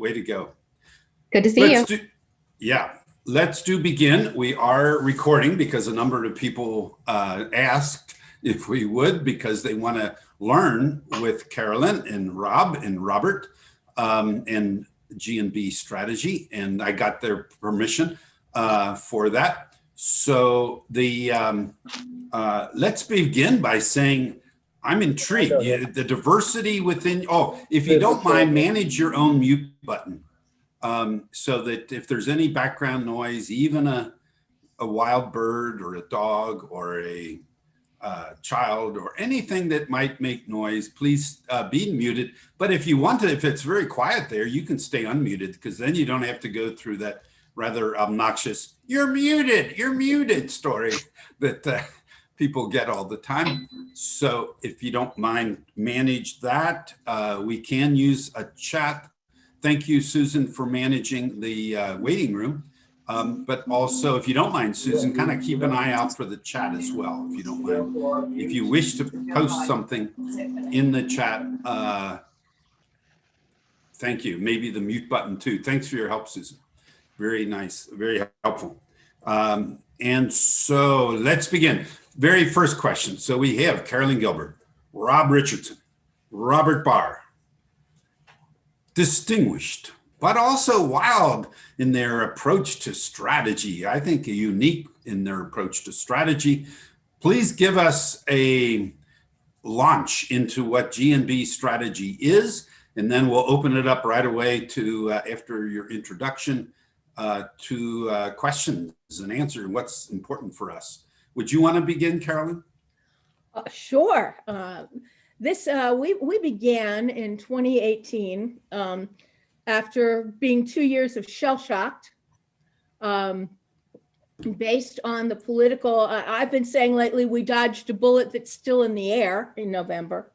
Way to go. Good to see you. Let's begin. We are recording because a number of people asked if we would, because they want to learn with Carolyn and Rob and Robert and G&B Strategy, and I got their permission for that. So let's begin by saying I'm intrigued. The diversity within. Oh, if you don't mind, manage your own mute button. So that if there's any background noise, even a wild bird or a dog or a child or anything that might make noise, please be muted. But if you want to, if it's very quiet there, you can stay unmuted, because then you don't have to go through that rather obnoxious you're muted story that people get all the time. So if you don't mind, manage that. We can use a chat. Thank you, Susan, for managing the waiting room. But also, if you don't mind, Susan, kind of keep an eye out for the chat as well, if you don't mind. If you wish to post something in the chat, thank you. Maybe the mute button too. Thanks for your help, Susan. Very nice, very helpful. And so let's begin. Very first question. So we have Carolyn Gilbert, Rob Richardson, Robert Barr. Distinguished, but also wild in their approach to strategy. I think unique in their approach to strategy. Please give us a launch into what G&B Strategy is, and then we'll open it up right away to, after your introduction, to questions and answer what's important for us. Would you want to begin, Carolyn? Sure. We began in 2018 after being 2 years of shell-shocked, based on the political. I've been saying lately we dodged a bullet that's still in the air in November.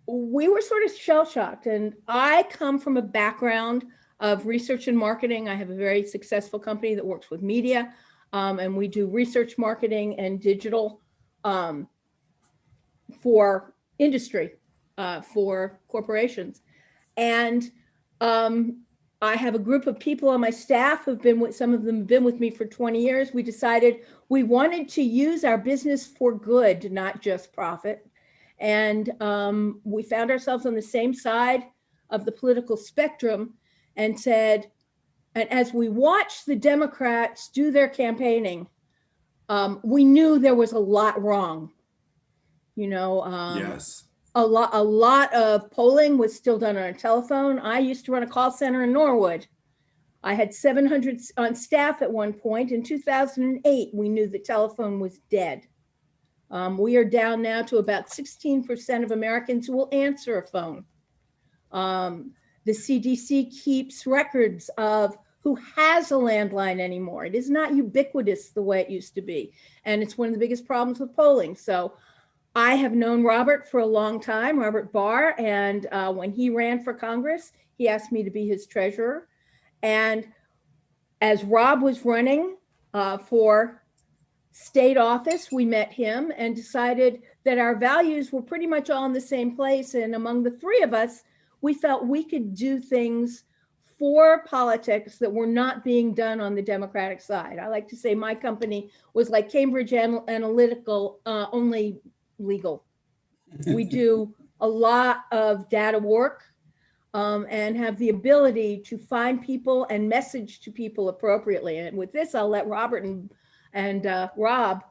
We were sort of shell-shocked, and I come from a background of research and marketing. I have a very successful company that works with media, and we do research, marketing, and digital for industry, for corporations. And I have a group of people on my staff who've been with, some of them have been with me for 20 years. We decided we wanted to use our business for good, not just profit. And we found ourselves on the same side of the political spectrum and said, and as we watched the Democrats do their campaigning, we knew there was a lot wrong. You know, yes. A lot of polling was still done on a telephone. I used to run a call center in Norwood. I had 700 on staff at one point. In 2008, we knew the telephone was dead. We are down now to about 16% of Americans who will answer a phone. The CDC keeps records of who has a landline anymore. It is not ubiquitous the way it used to be. And it's one of the biggest problems with polling. So I have known Robert for a long time, Robert Barr, and when he ran for Congress, he asked me to be his treasurer. And as Rob was running for state office, we met him and decided that our values were pretty much all in the same place. And among the three of us, we felt we could do things for politics that were not being done on the Democratic side. I like to say my company was like Cambridge Analytical, only legal. We do a lot of data work and have the ability to find people and message to people appropriately. And with this, I'll let Robert and Rob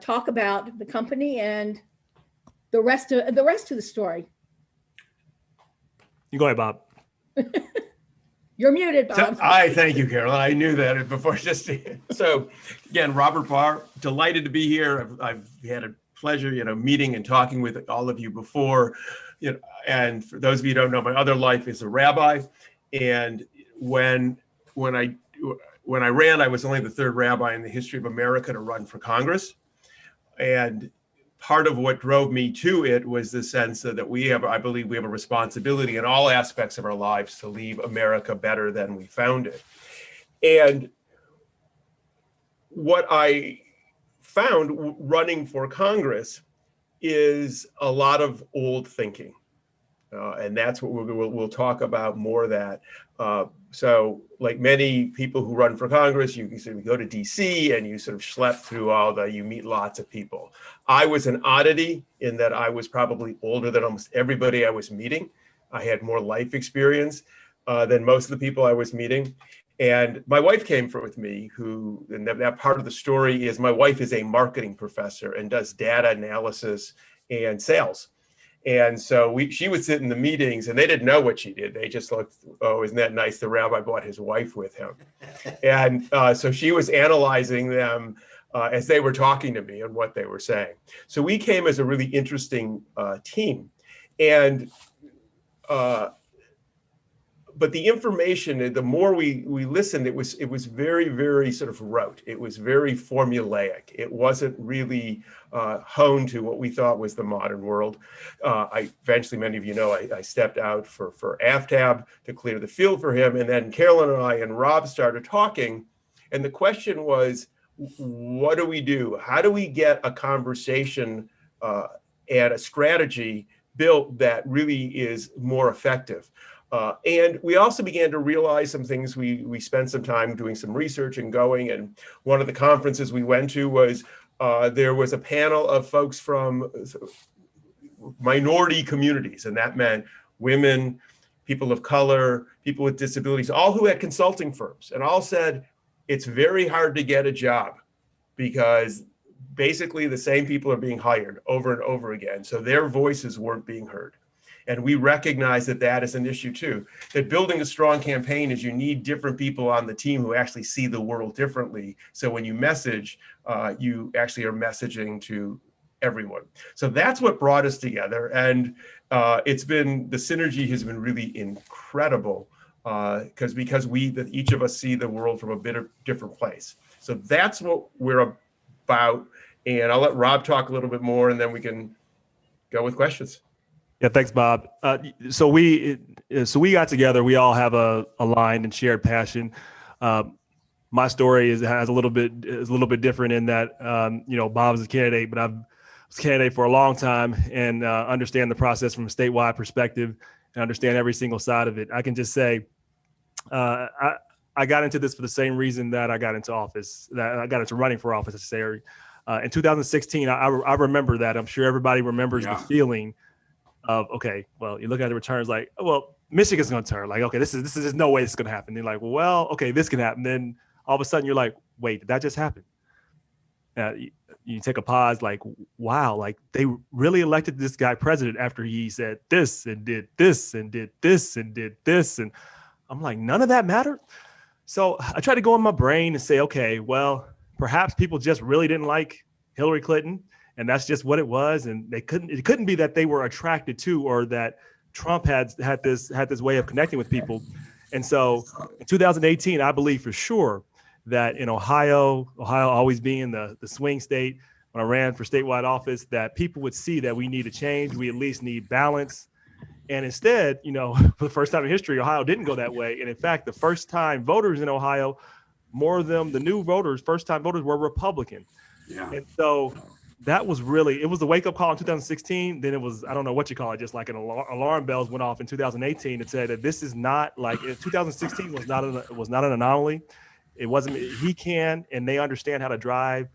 talk about the company and the rest of the story. You go ahead, Bob. You're muted, Bob. Thank you, Carolyn. I knew that before. So again, Robert Barr, delighted to be here. I've had a pleasure, meeting and talking with all of you before. And for those of you who don't know, my other life is a rabbi. And when I ran, I was only the third rabbi in the history of America to run for Congress. And part of what drove me to it was the sense that I believe we have a responsibility in all aspects of our lives to leave America better than we found it. And what I found running for Congress is a lot of old thinking. And that's what we'll talk about more of that. So like many people who run for Congress, you sort of go to DC and you sort of schlep through you meet lots of people. I was an oddity in that I was probably older than almost everybody I was meeting. I had more life experience than most of the people I was meeting. And my wife came with me, and that part of the story is my wife is a marketing professor and does data analysis and sales. And so she would sit in the meetings and they didn't know what she did. They just looked, oh, isn't that nice? The rabbi brought his wife with him. And so she was analyzing them as they were talking to me and what they were saying. So we came as a really interesting team. And but the information, the more we listened, it was very, very sort of rote. It was very formulaic. It wasn't really honed to what we thought was the modern world. Eventually, many of you know, I stepped out for AFTAB to clear the field for him. And then Carolyn and I and Rob started talking. And the question was, what do we do? How do we get a conversation and a strategy built that really is more effective? And we also began to realize some things. We spent some time doing some research and going. And one of the conferences we went to was there was a panel of folks from minority communities. And that meant women, people of color, people with disabilities, all who had consulting firms, and all said, it's very hard to get a job because basically the same people are being hired over and over again. So their voices weren't being heard. And we recognize that that is an issue too, that building a strong campaign is you need different people on the team who actually see the world differently. So when you message, you actually are messaging to everyone. So that's what brought us together. And the synergy has been really incredible because each of us see the world from a bit of different place. So that's what we're about. And I'll let Rob talk a little bit more and then we can go with questions. Yeah, thanks, Bob. So we got together. We all have a aligned and shared passion. My story is a little bit different in that Bob is a candidate, but I was a candidate for a long time and understand the process from a statewide perspective and understand every single side of it. I can just say I got into this for the same reason that I got into office, that I got into running for office necessarily. In 2016, I remember that. I'm sure everybody remembers the feeling of, okay, well, you look at the returns like, oh, well, Michigan's going to turn. Like, okay, this is there's no way this is going to happen. They're like, well, okay, this can happen. Then all of a sudden you're like, wait, did that just happen? You take a pause, like, wow, like they really elected this guy president after he said this and did this and did this and did this. And I'm like, none of that mattered. So I tried to go in my brain and say, okay, well, perhaps people just really didn't like Hillary Clinton. And that's just what it was. And it couldn't be that they were attracted to, or that Trump had this way of connecting with people. And so in 2018, I believe for sure that in Ohio always being the swing state, when I ran for statewide office, that people would see that we need a change. We at least need balance. And instead, for the first time in history, Ohio didn't go that way. And in fact, the first time voters in Ohio, more of them, the new voters, first time voters, were Republican. Yeah. And so that was it was the wake up call in 2016. Then it was, I don't know what you call it, just like an alarm bells went off in 2018 and said that this is not like 2016 was not an anomaly. It wasn't. He can, and they understand how to drive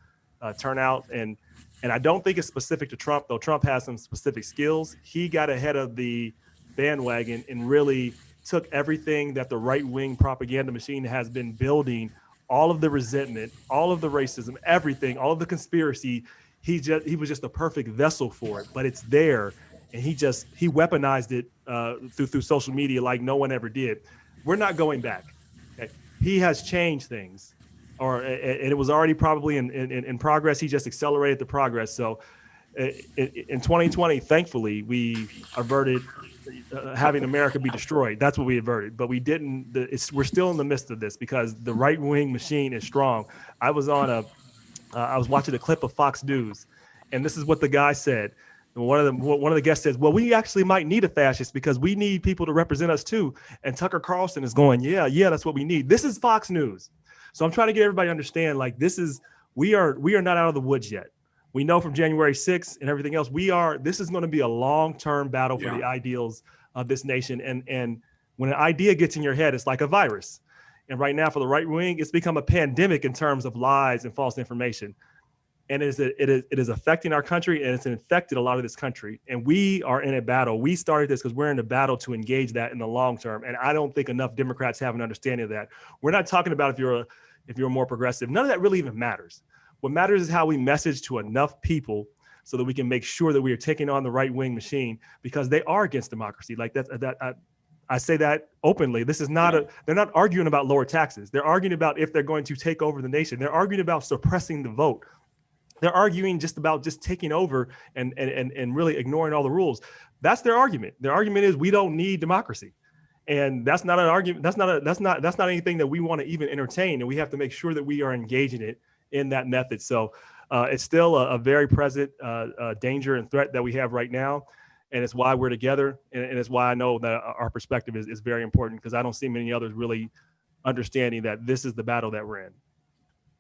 turnout. And I don't think it's specific to Trump, though Trump has some specific skills. He got ahead of the bandwagon and really took everything that the right wing propaganda machine has been building, all of the resentment, all of the racism, everything, all of the conspiracy. He was just a perfect vessel for it, but it's there, and he weaponized it through social media like no one ever did. We're not going back. Okay? He has changed things, and it was already probably in progress. He just accelerated the progress. So in 2020, thankfully, we averted having America be destroyed. That's what we averted, but we didn't. We're still in the midst of this because the right wing machine is strong. I was watching a clip of Fox News, and this is what the guy said. One of the guests says, well, we actually might need a fascist because we need people to represent us too. And Tucker Carlson is going, yeah, that's what we need. This is Fox News. So I'm trying to get everybody to understand, like, we are not out of the woods yet. We know from January 6th and everything else, this is going to be a long-term battle for the ideals of this nation. And when an idea gets in your head, it's like a virus. And right now for the right wing, it's become a pandemic in terms of lies and false information. And it is affecting our country, and it's infected a lot of this country. And we are in a battle. We started this because we're in a battle to engage that in the long term. And I don't think enough Democrats have an understanding of that. We're not talking about if you're more progressive. None of that really even matters. What matters is how we message to enough people so that we can make sure that we are taking on the right wing machine, because they are against democracy. Like I say that openly. This is not they're not arguing about lower taxes. They're arguing about if they're going to take over the nation. They're arguing about suppressing the vote. They're arguing just about taking over and really ignoring all the rules. That's their argument. Their argument is we don't need democracy. And that's not an argument. That's not anything that we want to even entertain. And we have to make sure that we are engaging it in that method. So it's still a very present danger and threat that we have right now. And it's why we're together. And it's why I know that our perspective is very important, because I don't see many others really understanding that this is the battle that we're in.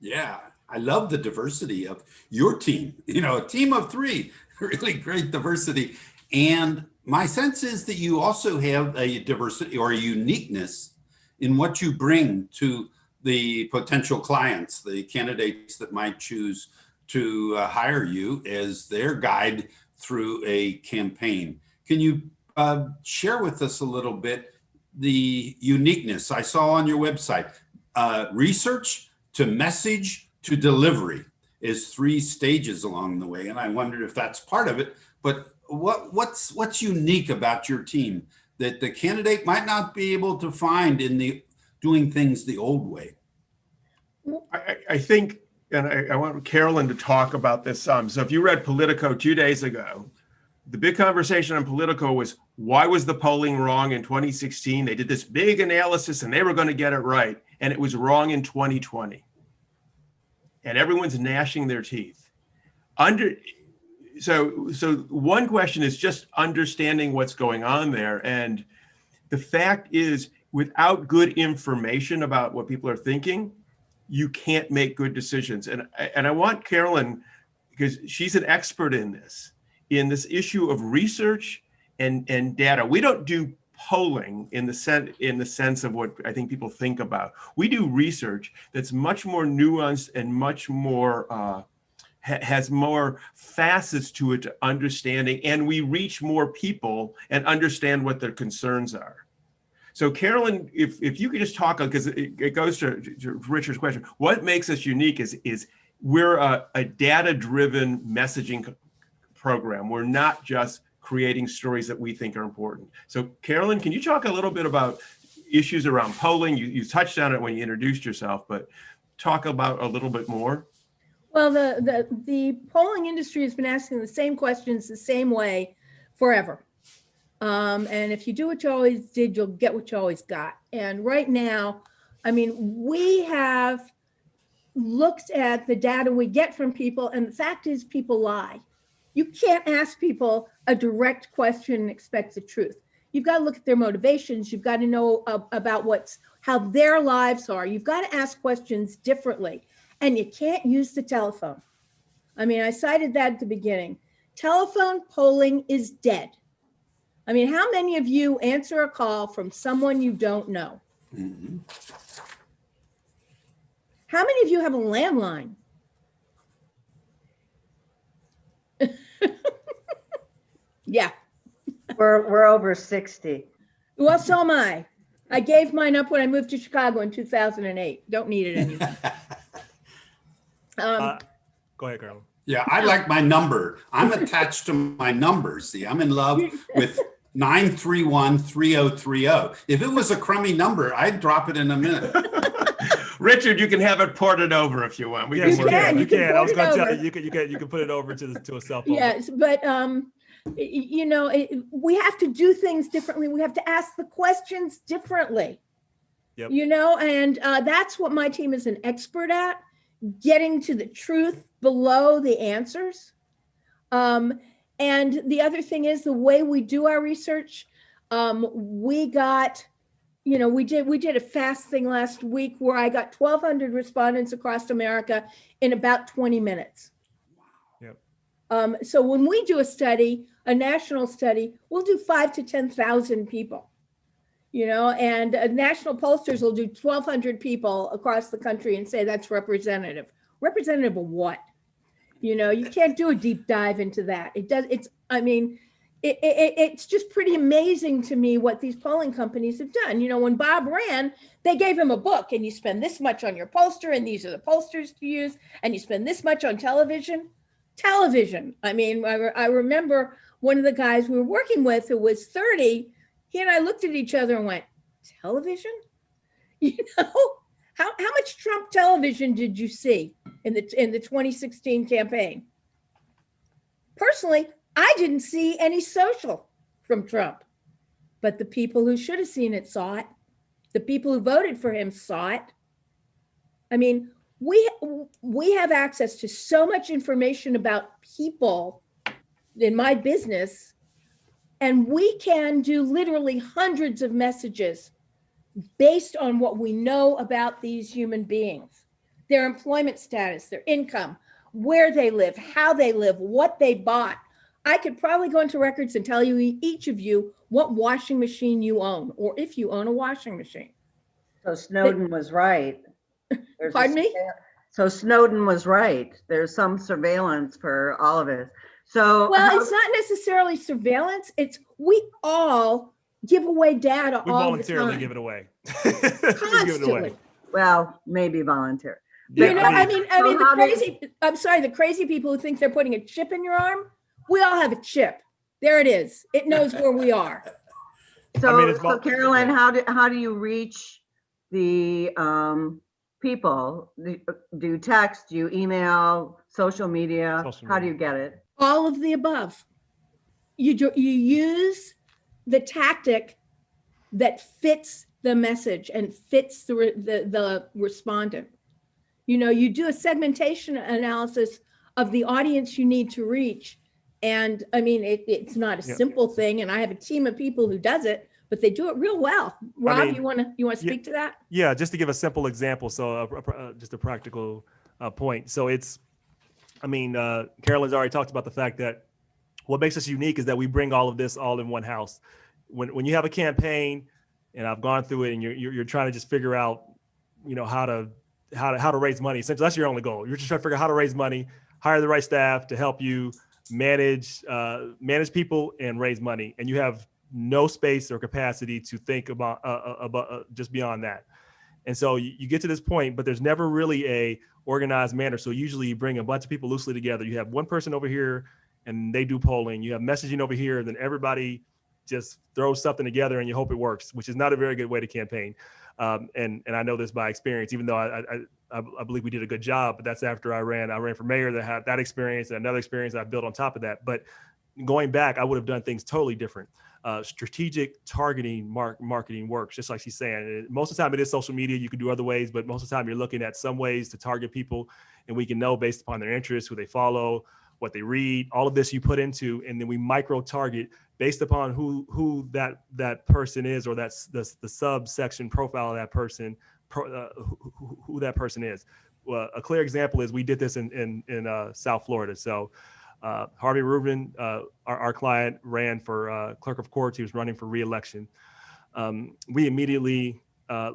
Yeah, I love the diversity of your team. A team of 3, really great diversity. And my sense is that you also have a diversity or a uniqueness in what you bring to the potential clients, the candidates that might choose to hire you as their guide through a campaign. Can you share with us a little bit the uniqueness? I saw on your website, research to message to delivery is 3 stages along the way. And I wondered if that's part of it, but what's unique about your team that the candidate might not be able to find in the doing things the old way? I think, and I want Carolyn to talk about this some. So if you read Politico 2 days ago, the big conversation on Politico was, why was the polling wrong in 2016? They did this big analysis and they were going to get it right. And it was wrong in 2020. And everyone's gnashing their teeth. So one question is just understanding what's going on there. And the fact is, without good information about what people are thinking, you can't make good decisions. And I want Carolyn, because she's an expert in this issue of research and data. We don't do polling in the sense of what I think people think about. We do research that's much more nuanced and much more has more facets to it to understanding, and we reach more people and understand what their concerns are. So Carolyn, if you could just talk, because it goes to Richard's question, what makes us unique is we're a data-driven messaging program. We're not just creating stories that we think are important. So Carolyn, can you talk a little bit about issues around polling? You touched on it when you introduced yourself, but talk about a little bit more. Well, the polling industry has been asking the same questions the same way forever. And if you do what you always did, you'll get what you always got. And right now, I mean, we have looked at the data we get from people, and the fact is people lie. You can't ask people a direct question and expect the truth. You've got to look at their motivations. You've got to know about how their lives are. You've got to ask questions differently. And you can't use the telephone. I mean, I cited that at the beginning. Telephone polling is dead. I mean, how many of you answer a call from someone you don't know? Mm-hmm. How many of you have a landline? Yeah. We're over 60. Well, so am I. I gave mine up when I moved to Chicago in 2008. Don't need it anymore. Go ahead, Carolyn. Yeah, I like my number. I'm attached to my numbers. See, I'm in love with 931-3030. If it was a crummy number, I'd drop it in a minute. Richard, you can have it ported over if you want. You can. I was going to tell you, you can put it over to a cell phone. Yes, but you know, we have to do things differently. We have to ask the questions differently. Yep. You know, and that's what my team is an expert at, getting to the truth below the answers. And the other thing is the way we do our research. We got, you know, we did a fast thing last week where I got 1,200 respondents across America in about 20 minutes. Yep. So when we do a study, a national study, we'll do 5,000 to 10,000 people, and national pollsters will do 1,200 people across the country and say that's representative. Representative of what? You can't do a deep dive into that. It's just pretty amazing to me what these polling companies have done. When Bob ran, they gave him a book, and you spend this much on your pollster, and these are the pollsters to use, and you spend this much on television. I remember one of the guys we were working with who was 30, he and I looked at each other and went, television? How much Trump television did you see in the 2016 campaign? Personally, I didn't see any social from Trump, but the people who should have seen it saw it. The people who voted for him saw it. We have access to so much information about people in my business, and we can do literally hundreds of messages based on what we know about these human beings, their employment status, their income, where they live, how they live, what they bought. I could probably go into records and tell you, each of you, what washing machine you own, or if you own a washing machine. So Snowden was right. Pardon me? So Snowden was right. There's some surveillance for all of it. So it's not necessarily surveillance. It's we all give away data We all the time. voluntarily give it away. Constantly. Well, maybe voluntary. Yeah, the crazy people who think they're putting a chip in your arm, we all have a chip. There it is. It knows where we are. So Carolyn, how do you reach the people? Do you text? Do you email? Social media? How do you get it? All of the above. You use the tactic that fits the message and fits the respondent. You do a segmentation analysis of the audience you need to reach. And it's not a simple thing. And I have a team of people who does it, but they do it real well. Rob, you want to speak to that? Yeah, just to give a simple example. So just a practical point. So Carolyn's already talked about the fact that what makes us unique is that we bring all of this all in one house. When you have a campaign, and I've gone through it, and you're trying to just figure out, how to raise money. Essentially, that's your only goal. You're just trying to figure out how to raise money, hire the right staff to help you manage people and raise money, and you have no space or capacity to think about just beyond that. And so you get to this point, but there's never really a organized manner. So usually you bring a bunch of people loosely together. You have one person over here and they do polling. You have messaging over here, and then everybody just throws something together and you hope it works, which is not a very good way to campaign. And I know this by experience, even though I believe we did a good job, but that's after I ran for mayor, that had that experience and another experience I built on top of that. But going back, I would have done things totally different. Strategic targeting marketing works, just like she's saying. Most of the time it is social media. You can do other ways, but most of the time you're looking at some ways to target people, and we can know based upon their interests, who they follow, what they read, all of this you put into, and then we micro target based upon who that person is, or that's the subsection profile of that person, who that person is. Well, a clear example is we did this in South Florida. So Harvey Rubin, our client, ran for clerk of courts. He was running for re-election. We immediately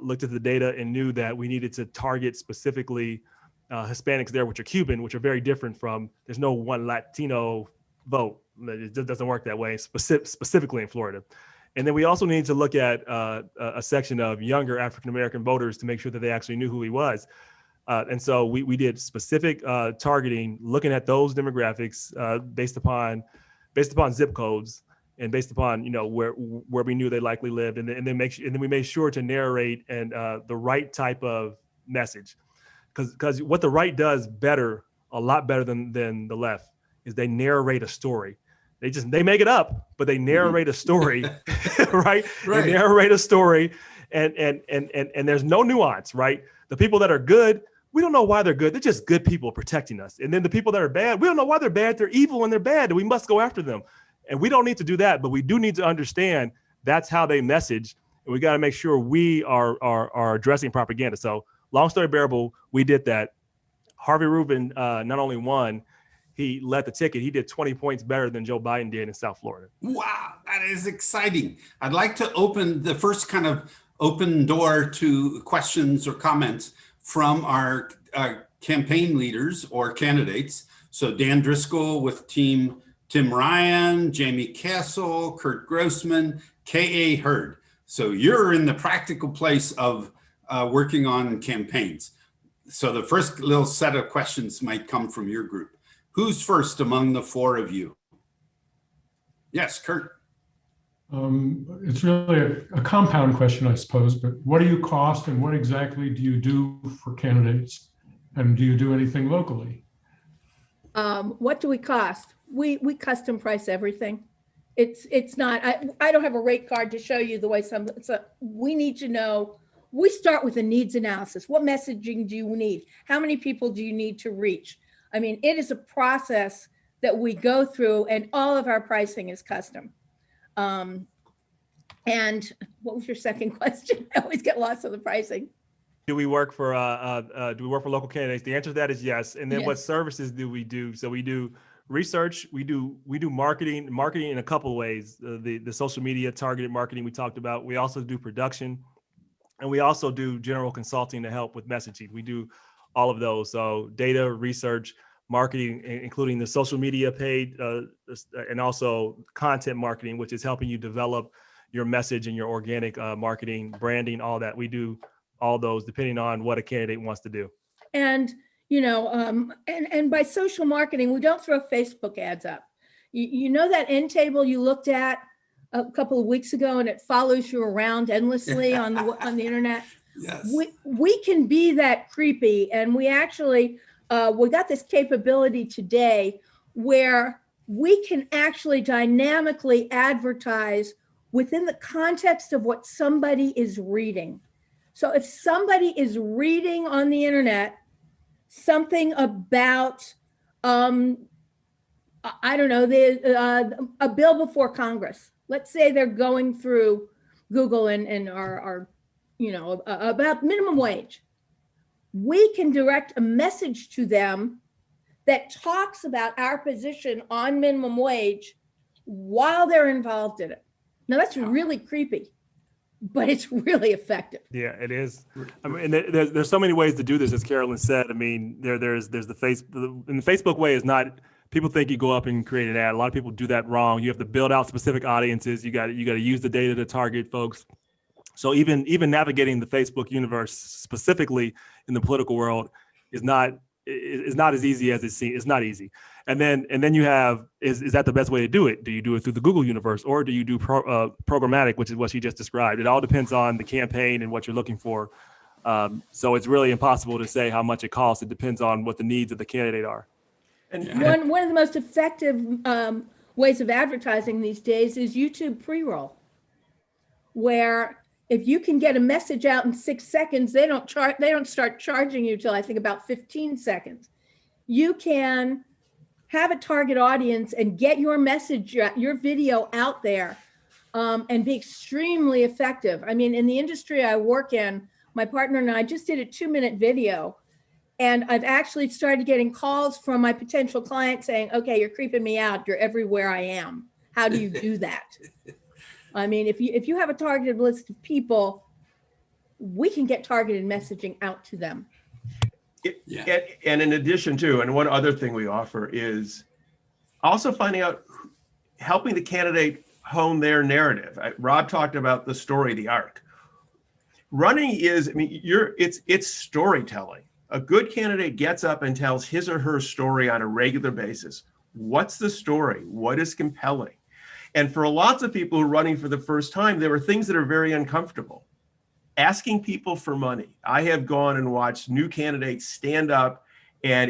looked at the data and knew that we needed to target specifically Hispanics there, which are Cuban, which are very different from, there's no one Latino vote. It just doesn't work that way, specifically in Florida. And then we also need to look at a section of younger African-American voters to make sure that they actually knew who he was. And so we did specific targeting, looking at those demographics based upon zip codes and based upon where we knew they likely lived, and then we made sure to narrate and the right type of message, because what the right does a lot better than the left, is they narrate a story. They make it up, but they narrate a story, right? They narrate a story, and there's no nuance, right? The people that are good, we don't know why they're good. They're just good people protecting us. And then the people that are bad, we don't know why they're bad. They're evil and they're bad, and we must go after them. And we don't need to do that, but we do need to understand that's how they message. And we got to make sure we are addressing propaganda. So long story bearable, we did that. Harvey Rubin not only won, he led the ticket. He did 20 points better than Joe Biden did in South Florida. Wow, that is exciting. I'd like to open the first kind of open door to questions or comments from our campaign leaders or candidates. So Dan Driscoll with team Tim Ryan, Jamie Castle, Kurt Grossman, K.A. Hurd. So you're in the practical place of working on campaigns. So the first little set of questions might come from your group. Who's first among the four of you? Yes, Kurt. It's really a compound question, I suppose, but what do you cost and what exactly do you do for candidates? And do you do anything locally? What do we cost? We custom price everything. It's not, I don't have a rate card to show you the way we need to know. We start with a needs analysis. What messaging do you need? How many people do you need to reach? I mean, it is a process that we go through, and all of our pricing is custom. And what was your second question? I always get lost on the pricing. Do we work for local candidates? The answer to that is yes. And then what services do we do? So we do research, we do marketing in a couple of ways. The social media targeted marketing we talked about. We also do production, and we also do general consulting to help with messaging. We do all of those. So data, research, marketing, including the social media page, and also content marketing, which is helping you develop your message and your organic marketing, branding, all that. We do all those depending on what a candidate wants to do. And, you know, and by social marketing, we don't throw Facebook ads up. You know that end table you looked at a couple of weeks ago, and it follows you around endlessly on the internet? Yes. We can be that creepy, and we actually, we got this capability today where we can actually dynamically advertise within the context of what somebody is reading. So if somebody is reading on the internet something about, I don't know, a bill before Congress, let's say they're going through Google and are, you know, about minimum wage, we can direct a message to them that talks about our position on minimum wage while they're involved in it. Now that's really creepy, but it's really effective. Yeah, it is. I mean, there's so many ways to do this, as Carolyn said. I mean, there's the Facebook way is not, people think you go up and create an ad. A lot of people do that wrong. You have to build out specific audiences. You got to use the data to target folks. So even navigating the Facebook universe specifically in the political world is not as easy as it seems. It's not easy. And then you have, is that the best way to do it? Do you do it through the Google universe, or do you do programmatic, which is what she just described? It all depends on the campaign and what you're looking for. So it's really impossible to say how much it costs. It depends on what the needs of the candidate are. And one of the most effective ways of advertising these days is YouTube pre-roll, where if you can get a message out in 6 seconds, they don't start charging you till I think about 15 seconds. You can have a target audience and get your message, your video out there, and be extremely effective. I mean, in the industry I work in, my partner and I just did a 2-minute video, and I've actually started getting calls from my potential clients saying, okay, you're creeping me out. You're everywhere I am. How do you do that? I mean, if you have a targeted list of people, we can get targeted messaging out to them. And in addition to, and one other thing we offer is also finding out, helping the candidate hone their narrative. Rob talked about the story, the arc. Running is, I mean, it's storytelling. A good candidate gets up and tells his or her story on a regular basis. What's the story? What is compelling? And for lots of people who are running for the first time, there are things that are very uncomfortable. Asking people for money. I have gone and watched new candidates stand up, and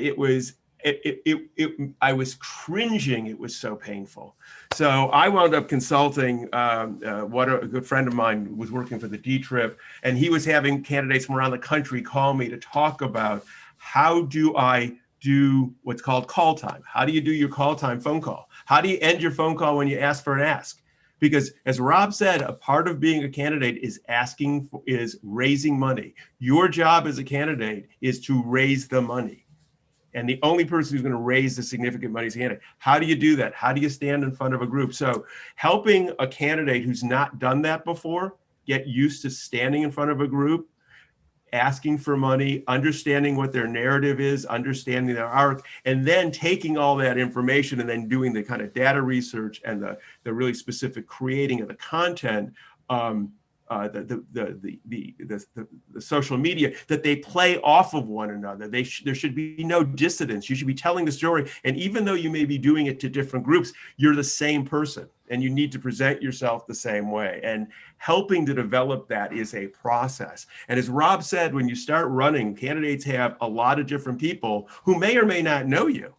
I was cringing. It was so painful. So I wound up consulting what a good friend of mine was working for the D-Trip, and he was having candidates from around the country call me to talk about, how do I do what's called call time? How do you do your call time phone call? How do you end your phone call when you ask for an ask? Because as Rob said, a part of being a candidate is raising money. Your job as a candidate is to raise the money. And the only person who's going to raise the significant money is the candidate. How do you do that? How do you stand in front of a group? So helping a candidate who's not done that before get used to standing in front of a group, asking for money, understanding what their narrative is, understanding their arc, and then taking all that information and then doing the kind of data research and the really specific creating of the content, the social media, that they play off of one another. There should be no dissonance. You should be telling the story. And even though you may be doing it to different groups, you're the same person and you need to present yourself the same way. And helping to develop that is a process. And as Rob said, when you start running, candidates have a lot of different people who may or may not know you.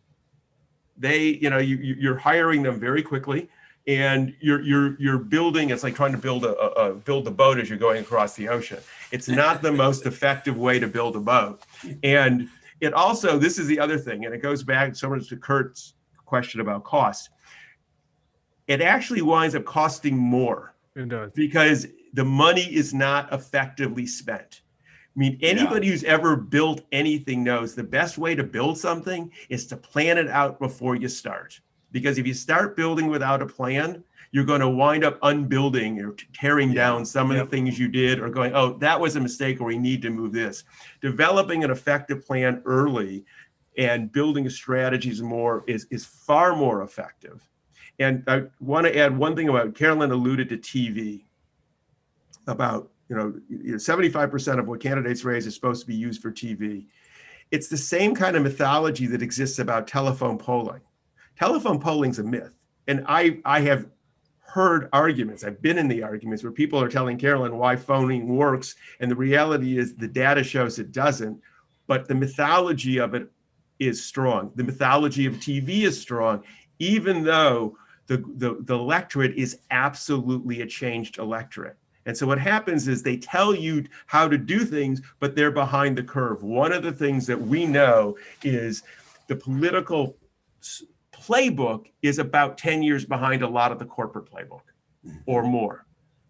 You're hiring them very quickly. And you're building. It's like trying to build a boat as you're going across the ocean. It's not the most effective way to build a boat. And it also, this is the other thing, and it goes back so much to Kurt's question about cost. It actually winds up costing more. It does. Because the money is not effectively spent. I mean, anybody who's ever built anything knows the best way to build something is to plan it out before you start. Because if you start building without a plan, you're going to wind up unbuilding or tearing down some of the things you did, or going, oh, that was a mistake, or we need to move this. Developing an effective plan early and building a strategy is far more effective. And I want to add one thing about, Carolyn alluded to TV, about 75% of what candidates raise is supposed to be used for TV. It's the same kind of mythology that exists about telephone polling. Telephone polling's a myth. And I have heard arguments, I've been in the arguments where people are telling Carolyn why phoning works. And the reality is the data shows it doesn't, but the mythology of it is strong. The mythology of TV is strong, even though the electorate is absolutely a changed electorate. And so what happens is they tell you how to do things, but they're behind the curve. One of the things that we know is the political playbook is about 10 years behind a lot of the corporate playbook or more.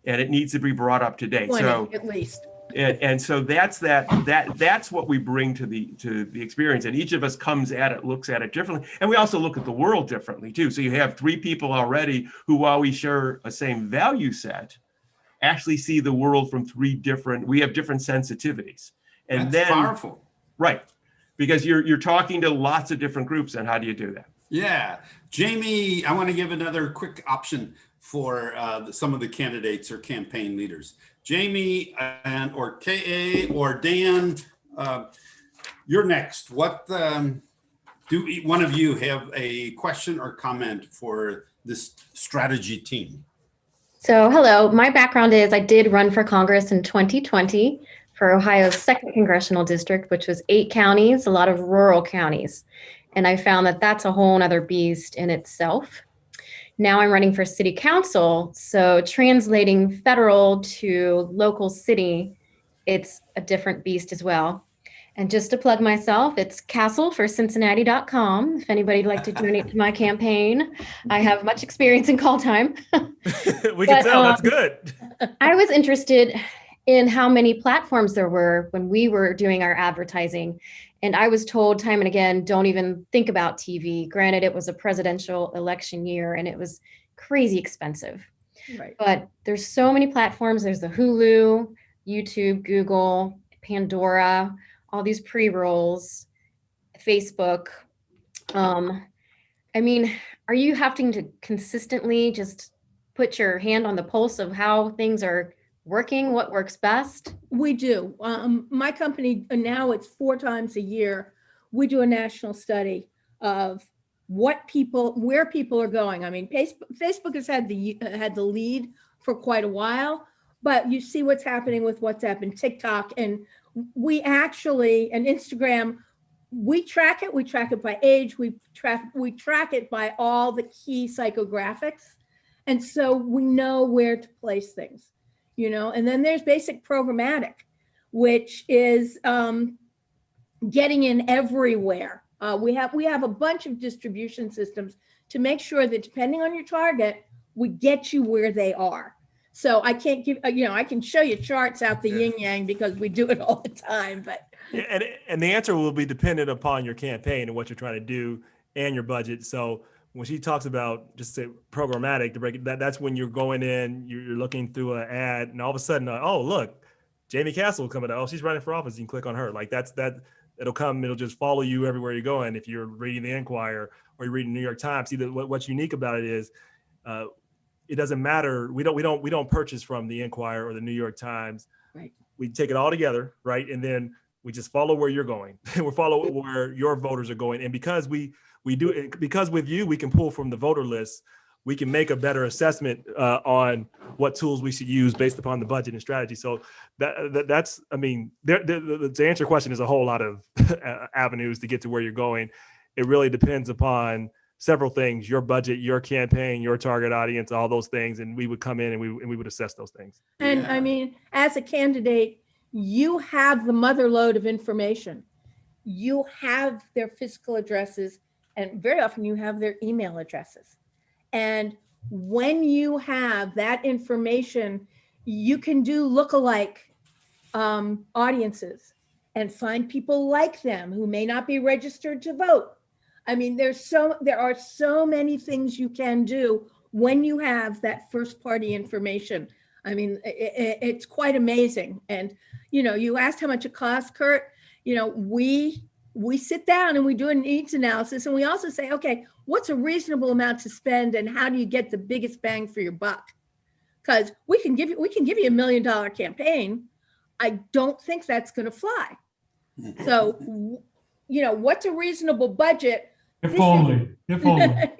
And it needs to be brought up to date. 20, so at least. And so that's what we bring to the experience. And each of us comes at it, looks at it differently. And we also look at the world differently too. So you have three people already who, while we share a same value set, actually see the world from we have different sensitivities. And that's powerful. Right. Because you're talking to lots of different groups, and how do you do that? Yeah. Jamie, I want to give another quick option for some of the candidates or campaign leaders. Jamie or KA or Dan, you're next. What do one of you have a question or comment for this strategy team? So, hello, my background is I did run for Congress in 2020 for Ohio's 2nd Congressional District, which was 8 counties, a lot of rural counties. And I found that that's a whole other beast in itself. Now I'm running for city council. So translating federal to local city, it's a different beast as well. And just to plug myself, it's castle4cincinnati.com. If anybody'd like to donate to my campaign, I have much experience in call time. We can tell, that's good. I was interested in how many platforms there were when we were doing our advertising. And I was told time and again, don't even think about TV. Granted, it was a presidential election year and it was crazy expensive. Right. But there's so many platforms. There's the Hulu, YouTube, Google, Pandora, all these pre-rolls, Facebook. I mean, are you having to consistently just put your hand on the pulse of how things are working, what works best? We do. My company, now it's 4 times a year, we do a national study of where people are going. I mean, Facebook has had the lead for quite a while, but you see what's happening with WhatsApp and TikTok, and we actually, and Instagram, we track it by age, we track it by all the key psychographics. And so we know where to place things, and then there's basic programmatic, which is getting in everywhere. We have a bunch of distribution systems to make sure that depending on your target, we get you where they are. So I can't give, I can show you charts out the yin yang because we do it all the time, but. Yeah, and the answer will be dependent upon your campaign and what you're trying to do and your budget. So when she talks about just say programmatic to break it, that's when you're going in, you're looking through an ad, and all of a sudden, oh look, Jamie Castle coming out. Oh, she's running for office. You can click on her. Like it'll come. It'll just follow you everywhere you're going. If you're reading the Enquirer or you're reading the New York Times, see what's unique about it is, it doesn't matter. We don't purchase from the Enquirer or the New York Times. Right. We take it all together, right, and then we just follow where you're going. We follow where your voters are going. And because because with you, we can pull from the voter list, we can make a better assessment on what tools we should use based upon the budget and strategy. So that's, I mean, to answer your question, there's a whole lot of avenues to get to where you're going. It really depends upon several things: your budget, your campaign, your target audience, all those things. And we would come in and we would assess those things. And I mean, as a candidate, you have the mother lode of information. You have their physical addresses, and very often you have their email addresses. And when you have that information, you can do lookalike audiences and find people like them who may not be registered to vote. I mean, there are so many things you can do when you have that first party information. I mean, it's quite amazing. And, you asked how much it costs, Kurt. We sit down and we do an needs analysis, and we also say, okay, what's a reasonable amount to spend and how do you get the biggest bang for your buck? Because we can give you $1 million campaign. I don't think that's going to fly. So, what's a reasonable budget? If only.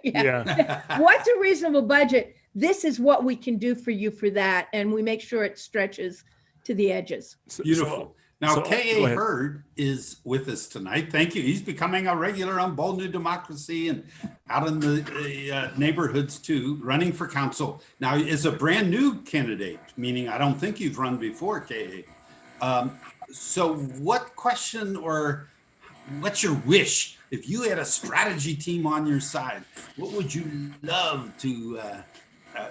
Yeah. What's a reasonable budget? This is what we can do for you for that. And we make sure it stretches to the edges. Beautiful. Now, K.A. Hurd is with us tonight. Thank you. He's becoming a regular on Bold New Democracy and out in the neighborhoods too, running for council. Now, is a brand new candidate, meaning I don't think you've run before, K.A. So what question or what's your wish? If you had a strategy team on your side, what would you love to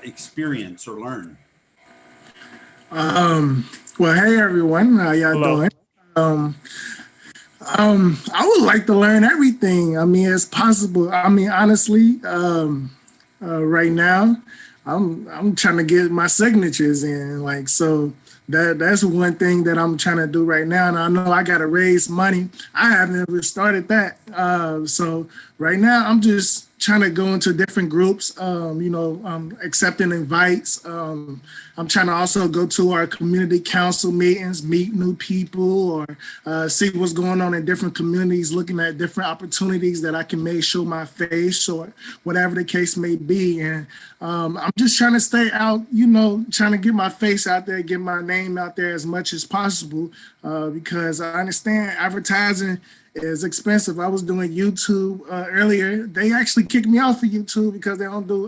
experience or learn? Well, hey everyone, how y'all doing? I would like to learn everything. I mean, as possible. I mean, honestly, right now, I'm trying to get my signatures in. Like, so that's one thing that I'm trying to do right now. And I know I got to raise money. I haven't ever started that. So right now, I'm just trying to go into different groups, accepting invites. I'm trying to also go to our community council meetings, meet new people, or see what's going on in different communities, looking at different opportunities that I can make show my face or whatever the case may be. And I'm just trying to stay out, trying to get my face out there, get my name out there as much as possible, because I understand advertising is expensive. I was doing YouTube earlier. They actually kicked me off of YouTube because they don't do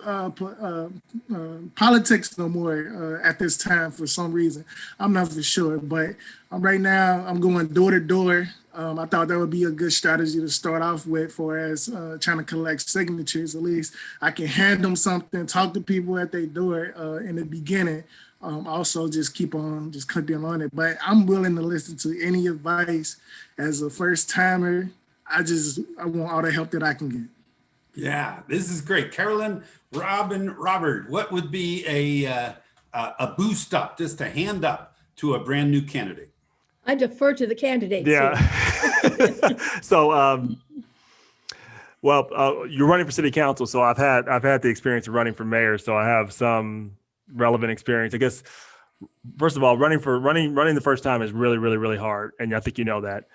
politics no more at this time for some reason. I'm not for sure, but right now I'm going door to door. I thought that would be a good strategy to start off with for as trying to collect signatures. At least I can hand them something, talk to people at their door in the beginning. Also just keep on just clicking on it. But I'm willing to listen to any advice as a first timer. I want all the help that I can get. Yeah, this is great. Carolyn, Robert, what would be a boost up, just a hand up to a brand new candidate? I defer to the candidates. Yeah. So, you're running for city council. So I've had the experience of running for mayor. So I have some relevant experience. I guess, first of all, running the first time is really, really, really hard. And I think you know that.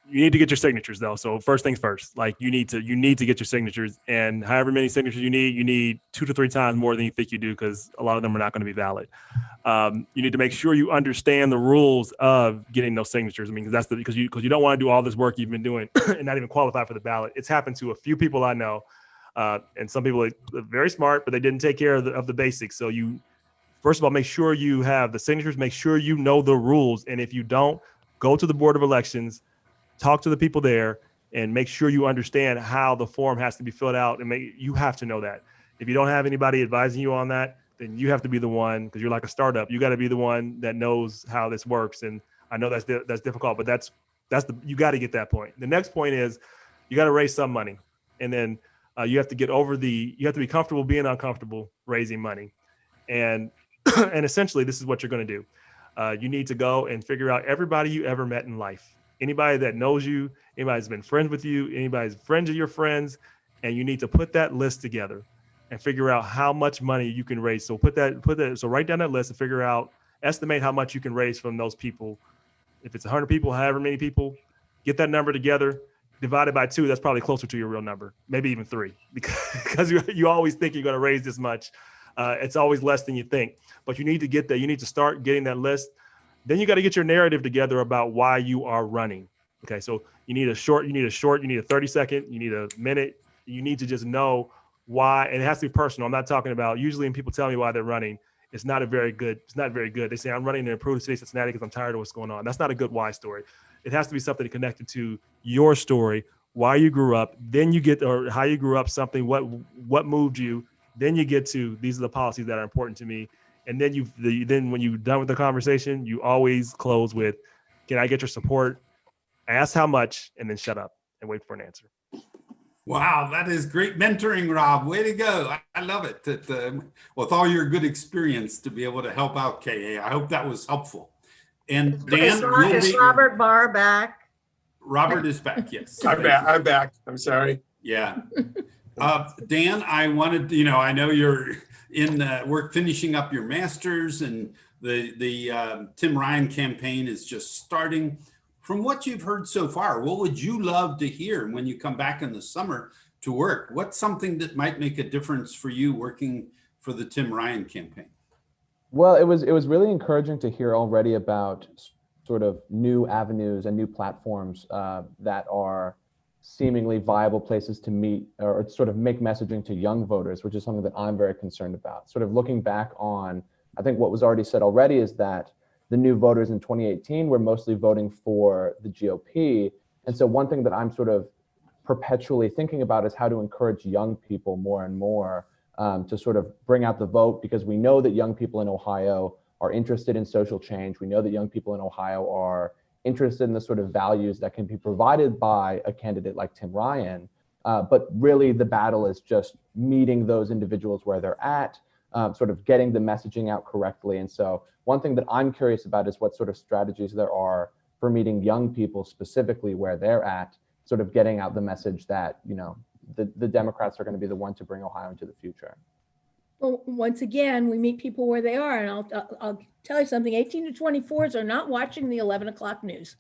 You need to get your signatures though. So first things first, like you need to get your signatures, and however many signatures you need 2 to 3 times more than you think you do, because a lot of them are not going to be valid. You need to make sure you understand the rules of getting those signatures. I mean, because you don't want to do all this work you've been doing and not even qualify for the ballot. It's happened to a few people I know, and some people are very smart, but they didn't take care of the basics. So you, first of all, make sure you have the signatures. Make sure you know the rules, and if you don't, go to the Board of Elections. Talk to the people there and make sure you understand how the form has to be filled out, and you have to know that. If you don't have anybody advising you on that, then you have to be the one, because you're like a startup. You got to be the one that knows how this works. And I know that's difficult, but you got to get that point. The next point is you got to raise some money, and then you have to you have to be comfortable being uncomfortable raising money. And essentially, this is what you're going to do. You need to go and figure out everybody you ever met in life, anybody that knows you, anybody that's been friends with you, anybody's friends of your friends, and you need to put that list together and figure out how much money you can raise. So so write down that list and estimate how much you can raise from those people. If it's 100 people, however many people, get that number together, divided by 2, that's probably closer to your real number, maybe even 3, because you always think you're going to raise this much. It's always less than you think, but you need to get there. You need to start getting that list. Then you got to get your narrative together about why you are running. Okay. So you need a 30-second, you need a minute. You need to just know why, and it has to be personal. I'm not talking about, usually when people tell me why they're running, it's not very good. They say, I'm running to improve the city of Cincinnati because I'm tired of what's going on. That's not a good why story. It has to be something connected to your story, why you grew up, then you get, or how you grew up, something, what moved you. Then you get to, these are the policies that are important to me. And then then when you're done with the conversation, you always close with, can I get your support? Ask how much, and then shut up and wait for an answer. Wow, that is great mentoring, Rob. Way to go. I love it. With all your good experience to be able to help out KA, I hope that was helpul. And Dan, is Robert Barr back? Robert is back, yes. I'm back. I'm sorry. Yeah. Dan, I wanted, I know you're we're finishing up your master's, and the Tim Ryan campaign is just starting. From what you've heard so far, what would you love to hear when you come back in the summer to work? What's something that might make a difference for you working for the Tim Ryan campaign? Well, it was really encouraging to hear already about sort of new avenues and new platforms that are seemingly viable places to meet or sort of make messaging to young voters, which is something that I'm very concerned about. Sort of looking back on, I think what was already said already is that the new voters in 2018 were mostly voting for the GOP. And so one thing that I'm sort of perpetually thinking about is how to encourage young people more and more to sort of bring out the vote, because we know that young people in Ohio are interested in social change. We know that young people in Ohio are interested in the sort of values that can be provided by a candidate like Tim Ryan. But really the battle is just meeting those individuals where they're at, sort of getting the messaging out correctly. And so one thing that I'm curious about is what sort of strategies there are for meeting young people specifically where they're at, sort of getting out the message that, the Democrats are going to be the one to bring Ohio into the future. Well, once again, we meet people where they are, and I'll tell you something, 18 to 24s are not watching the 11 o'clock news.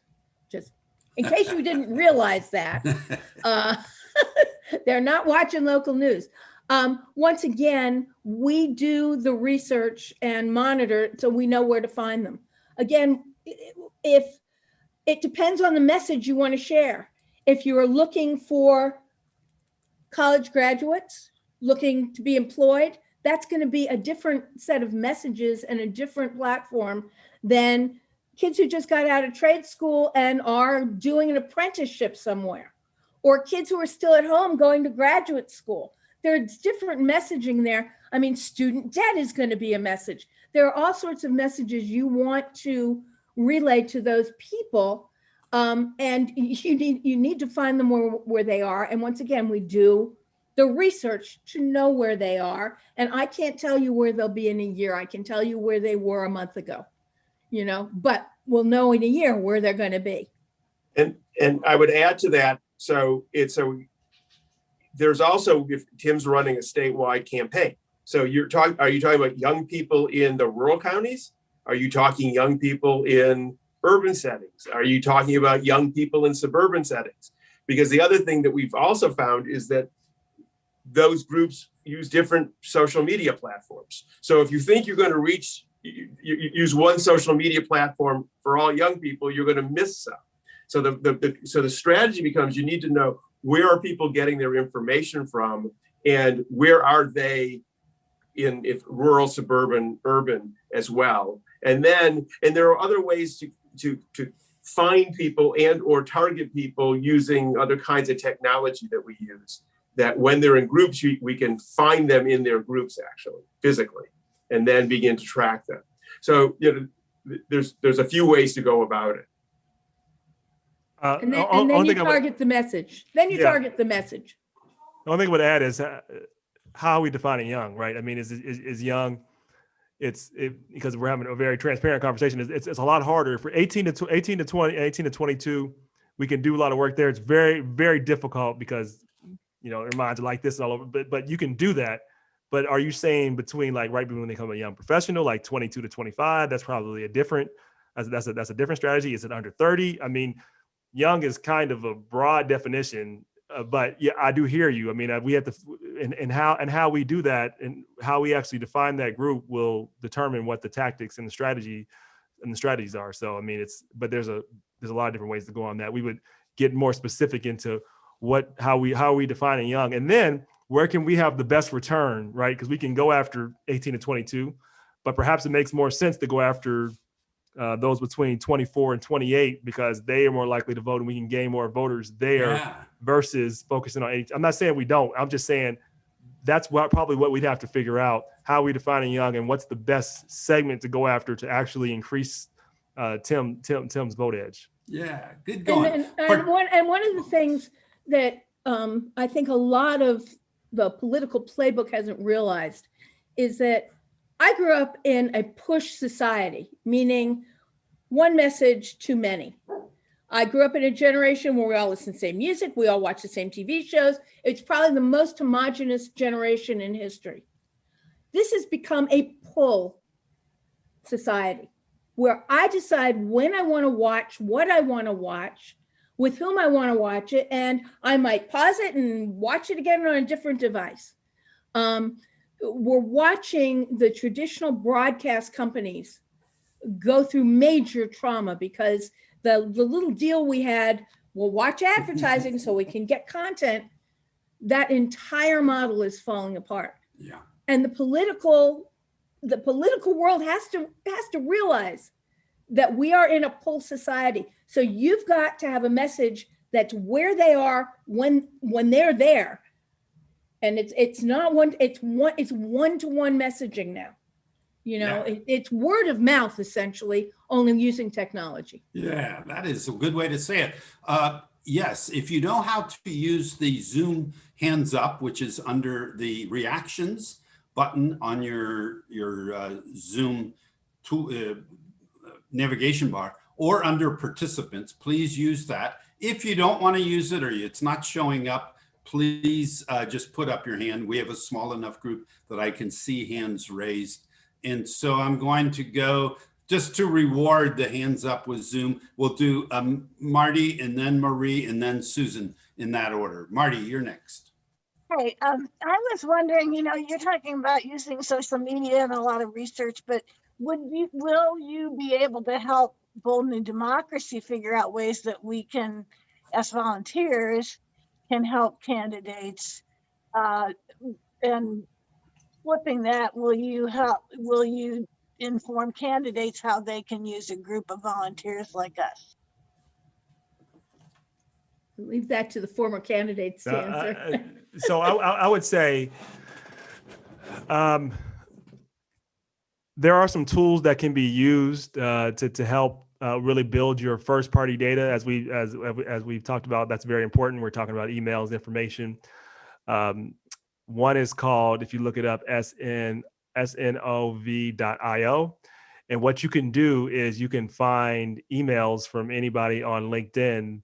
Just in case you didn't realize that, they're not watching local news. Once again, we do the research and monitor so we know where to find them. Again, if it depends on the message you want to share. If you are looking for college graduates looking to be employed, that's going to be a different set of messages and a different platform than kids who just got out of trade school and are doing an apprenticeship somewhere, or kids who are still at home going to graduate school. There's different messaging there. I mean, student debt is going to be a message. There are all sorts of messages you want to relay to those people. And you need to find them where they are. And once again, we do the research to know where they are. And I can't tell you where they'll be in a year. I can tell you where they were a month ago, but we'll know in a year where they're going to be. And I would add to that. There's also, if Tim's running a statewide campaign. So are you talking about young people in the rural counties? Are you talking young people in urban settings? Are you talking about young people in suburban settings? Because the other thing that we've also found is that those groups use different social media platforms. So if you think you're going to use one social media platform for all young people, you're going to miss some. So the strategy becomes, you need to know, where are people getting their information from, and where are they in rural, suburban, urban as well. And there are other ways to find people and or target people using other kinds of technology that we use, that when they're in groups, we can find them in their groups actually, physically. and then begin to track them. So, there's a few ways to go about it. And then you target the message. Then you target the message. The only thing I would add is how are we defining young, right? I mean, is young, because we're having a very transparent conversation. It's a lot harder for 18 to 20, 18 to 22. We can do a lot of work there. It's very, very difficult because, their minds are like this and all over, but you can do that. But are you saying between right when they become a young professional, like 22 to 25, that's probably that's a different strategy. Is it under 30? I mean, young is kind of a broad definition, but yeah, I do hear you. I mean, we have to, and how we do that and how we actually define that group will determine what the tactics and the strategies are. So, I mean, but there's a lot of different ways to go on that. We would get more specific into how are we defining young, and then where can we have the best return, right? Because we can go after 18 to 22, but perhaps it makes more sense to go after those between 24 and 28 because they are more likely to vote and we can gain more voters there versus focusing on 18. I'm not saying we don't. I'm just saying that's probably what we'd have to figure out, how we defining young and what's the best segment to go after to actually increase Tim's vote edge. Yeah, good going. And one of the things that I think a lot of the political playbook hasn't realized is that I grew up in a push society, meaning one message too many. I grew up in a generation where we all listen to the same music, we all watch the same TV shows. It's probably the most homogenous generation in history. This has become a pull society where I decide when I want to watch, what I want to watch, with whom I want to watch it, and I might pause it and watch it again on a different device. We're watching the traditional broadcast companies go through major trauma because the little deal we had, we'll watch advertising so we can get content, that entire model is falling apart. Yeah. And the political world has to realize that we are in a pull society. So you've got to have a message that's where they are when they're there. And it's one-to-one messaging now. It's word of mouth essentially, only using technology. Yeah, that is a good way to say it. Yes, if you know how to use the Zoom hands up, which is under the reactions button on your Zoom tool, navigation bar, or under participants, please use that. If you don't want to use it or it's not showing up, please just put up your hand. We have a small enough group that I can see hands raised. And so I'm going to go just to reward the hands up with Zoom. We'll do Marty and then Marie and then Susan in that order. Marty, you're next. Hey, I was wondering, you're talking about using social media and a lot of research, but will you be able to help Bold New Democracy figure out ways that we can, as volunteers, can help candidates? And flipping that, will you inform candidates how they can use a group of volunteers like us? Leave that to the former candidates to answer. So I would say there are some tools that can be used to help really build your first party data. As we've talked about, that's very important. We're talking about emails, information. One is called, if you look it up, snov.io. And what you can do is you can find emails from anybody on LinkedIn.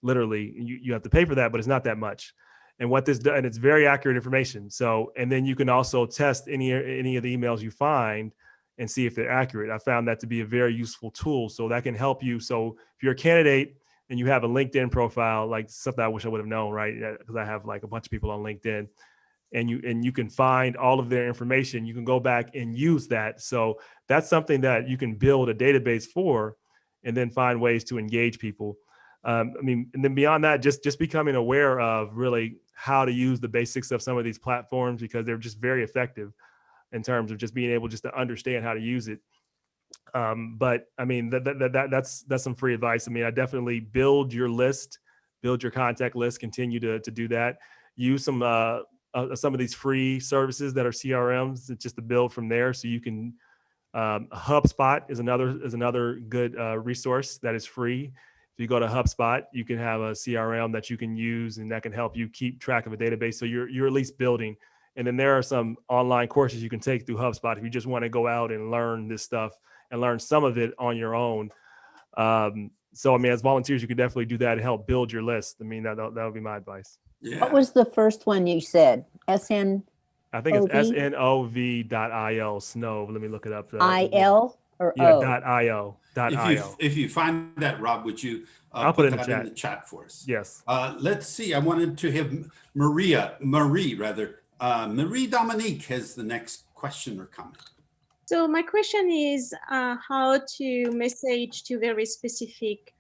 Literally, you have to pay for that, but it's not that much. And what this does, and it's very accurate information. So, and then you can also test any of the emails you find and see if they're accurate. I found that to be a very useful tool. So that can help you. So if you're a candidate and you have a LinkedIn profile, like something I wish I would have known, right? Because I have like a bunch of people on LinkedIn, and you can find all of their information. You can go back and use that. So that's something that you can build a database for, and then find ways to engage people. And then beyond that, just becoming aware of really how to use the basics of some of these platforms, because they're just very effective in terms of just being able just to understand how to use it. But I mean, that's some free advice. I mean, I definitely build your list, build your contact list, continue to do that. Use some some of these free services that are CRMs. It's just to build from there. So you can, HubSpot is another good resource that is free. If you go to HubSpot, you can have a CRM that you can use, and that can help you keep track of a database. So you're at least building. And then there are some online courses you can take through HubSpot if you just want to go out and learn this stuff and learn some of it on your own. So, I mean, as volunteers, you can definitely do that to help build your list. I mean, that would be my advice. Yeah. What was the first one you said? SN? I think it's OV? snov.il, Snov. Let me look it up. IL or Yeah, O? .io. If you find that, Rob, would you I'll put it that in the chat for us? Yes. Let's see. I wanted to have Marie Dominique has the next question or comment. So my question is how to message to very specific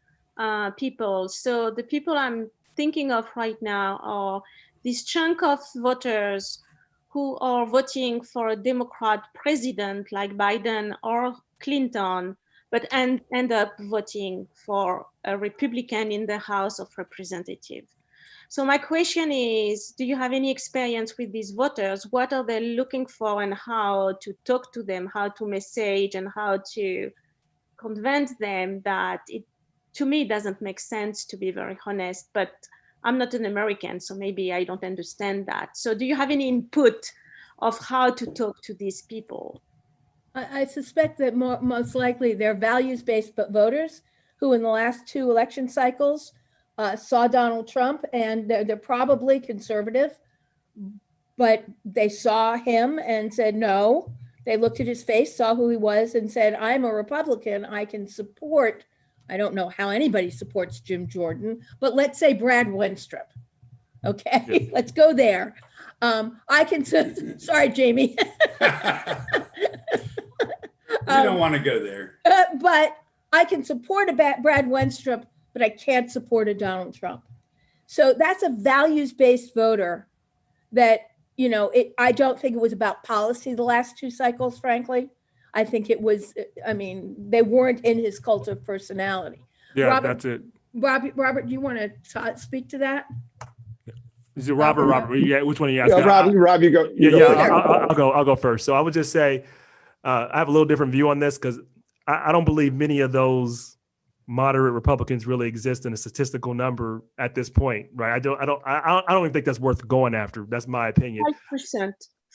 people. So the people I'm thinking of right now are this chunk of voters who are voting for a Democrat president like Biden or Clinton, but end up voting for a Republican in the House of Representatives. So my question is, do you have any experience with these voters? What are they looking for, and how to talk to them, how to message, and how to convince them that it, to me, doesn't make sense, to be very honest, but I'm not an American, so maybe I don't understand that. So do you have any input of how to talk to these people? I suspect that most likely they're values-based voters who in the last 2 election cycles saw Donald Trump, and they're probably conservative, but they saw him and said no. They looked at his face, saw who he was, and said, I'm a Republican. I can support, I don't know how anybody supports Jim Jordan, but let's say Brad Wenstrup. Okay, yeah. Let's go there. I can, sorry, Jamie. You don't want to go there. But I can support a Brad Wenstrup, but I can't support a Donald Trump. So that's a values-based voter that, you know, I don't think it was about policy the last 2 cycles, frankly. I think it was, I mean, they weren't in his cult of personality. Yeah, Robert, that's it. Robert, do you want to speak to that? Is it Robert? Yeah, which one are you asking? Yeah, Rob, you go. I'll go first. So I would just say, I have a little different view on this because I don't believe many of those moderate Republicans really exist in a statistical number at this point, right? I don't even think that's worth going after. That's my opinion.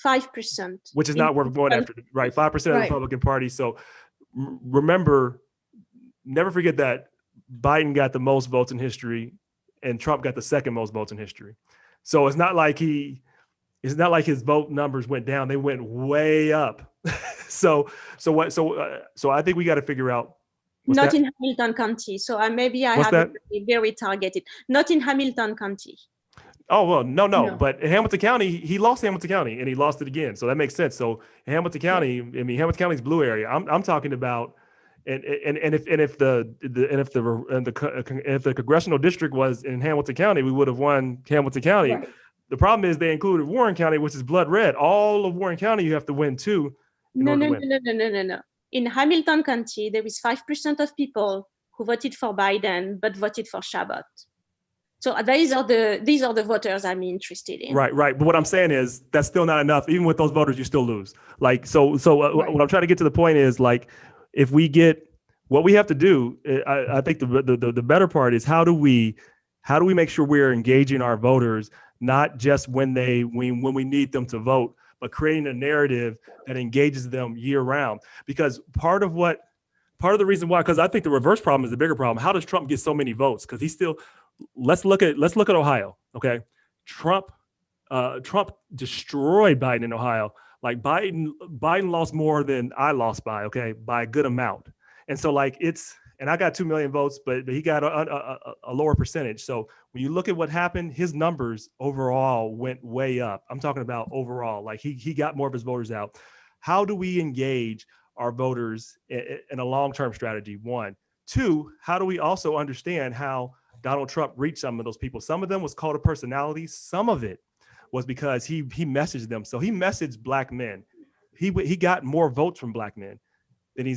5%, which is not worth going after, right? 5% of the Republican Party. So remember, never forget that Biden got the most votes in history, and Trump got the second most votes in history. So it's not like his vote numbers went down; they went way up. So I think we got to figure out. Not in Hamilton County. So maybe I have to be very targeted. Not in Hamilton County. Oh, well, no. But in Hamilton County, he lost Hamilton County and he lost it again. So that makes sense. So in Hamilton County, I mean, Hamilton County's blue area. I'm talking about, and if the congressional district was in Hamilton County, we would have won Hamilton County. Right. The problem is they included Warren County, which is blood red. All of Warren County, you have to win too. No. In Hamilton County, there is 5% of people who voted for Biden but voted for Chabot. So these are the voters I'm interested in. Right. But what I'm saying is that's still not enough. Even with those voters, you still lose. Like what I'm trying to get to the point is, like, if we get what we have to do, I think the better part is how do we make sure we're engaging our voters, not just when we need them to vote, but creating a narrative that engages them year round. Because part of the reason why, because I think the reverse problem is the bigger problem. How does Trump get so many votes? Because he's still, let's look at Ohio. Okay. Trump destroyed Biden in Ohio. Like Biden lost more than I lost by a good amount. And so and I got 2 million votes, but he got a lower percentage. So when you look at what happened, his numbers overall went way up. I'm talking about overall, like he got more of his voters out. How do we engage our voters in a long-term strategy? 1, 2, how do we also understand how Donald Trump reached some of those people? Some of them was called a personality. Some of it was because he messaged them. So he messaged black men. He got more votes from black men than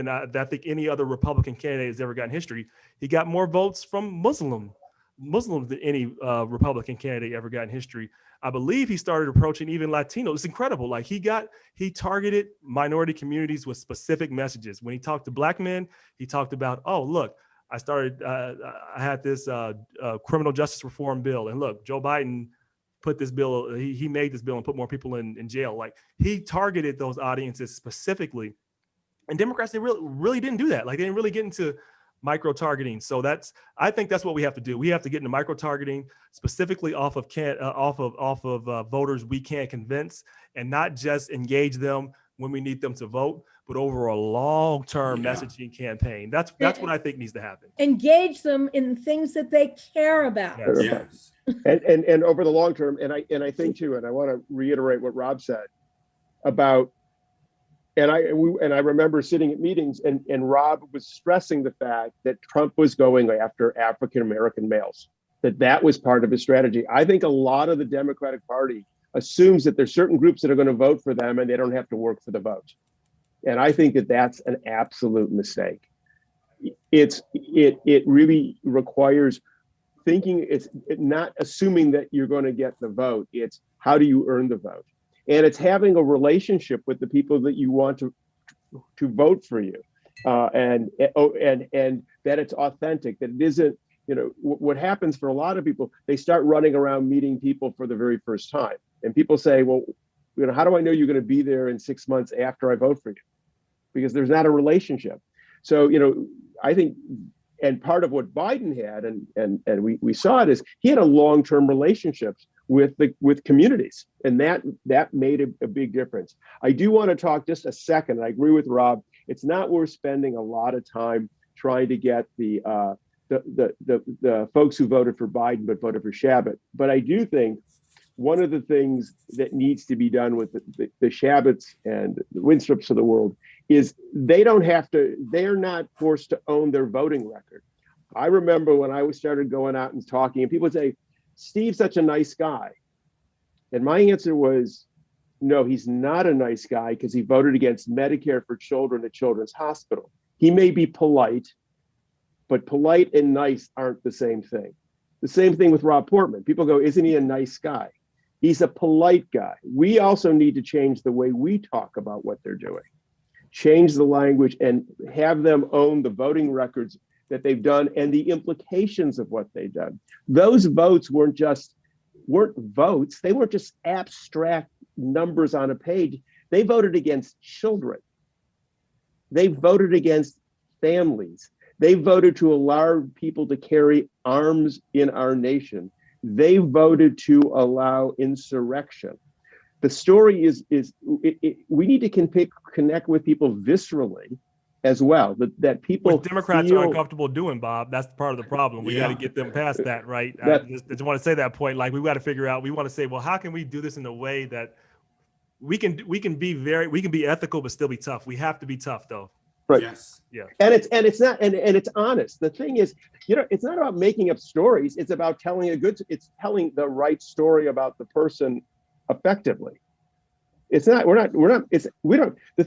I think any other Republican candidate has ever got in history. He got more votes from Muslim Muslims than any Republican candidate ever got in history. I believe he started approaching even Latinos. It's incredible. Like he targeted minority communities with specific messages. When he talked to Black men, he talked about, oh, look, I had this criminal justice reform bill. And look, Joe Biden put this bill, he made this bill and put more people in jail. Like he targeted those audiences specifically. And Democrats, they really didn't do that. Like they didn't really get into micro targeting. So I think that's what we have to do. We have to get into micro targeting specifically off of voters we can't convince, and not just engage them when we need them to vote, but over a long-term messaging campaign. That's what I think needs to happen. Engage them in things that they care about. Yes. And over the long term, and I think too, and I want to reiterate what Rob said about, and I remember sitting at meetings and Rob was stressing the fact that Trump was going after African-American males, that was part of his strategy. I think a lot of the Democratic Party assumes that there's certain groups that are going to vote for them and they don't have to work for the vote. And I think that that's an absolute mistake. It really requires thinking. It's not assuming that you're going to get the vote. It's how do you earn the vote? And it's having a relationship with the people that you want to vote for you, and that it's authentic. That it isn't, what happens for a lot of people, they start running around meeting people for the very first time, and people say, well, how do I know you're going to be there in 6 months after I vote for you? Because there's not a relationship. So I think, and part of what Biden had, and we saw it, is he had a long-term relationships with communities, and that made a big difference. I do want to talk just a second. I agree with Rob. It's not worth spending a lot of time trying to get the folks who voted for Biden but voted for Shabbat. But I do think one of the things that needs to be done with the Shabbats and the Winthrops of the world is they're not forced to own their voting record. I remember when I started going out and talking, and people would say, Steve's such a nice guy. And my answer was, no, he's not a nice guy because he voted against Medicare for children at Children's Hospital. He may be polite, but polite and nice aren't the same thing. The same thing with Rob Portman. People go, isn't he a nice guy? He's a polite guy. We also need to change the way we talk about what they're doing. Change the language and have them own the voting records that they've done and the implications of what they've done. Those votes weren't votes. They weren't just abstract numbers on a page. They voted against children. They voted against families. They voted to allow people to carry arms in our nation. They voted to allow insurrection. The story is we need to connect with people viscerally as well, that people what Democrats are uncomfortable doing, Bob. That's part of the problem. We got to get them past that, right? I just want to say that point. Like, we got to figure out, we want to say, well, how can we do this in a way that we can be ethical but still be tough. We have to be tough, though. Right. Yes. Yeah. And it's honest. The thing is, it's not about making up stories. It's about telling it's telling the right story about the person effectively. The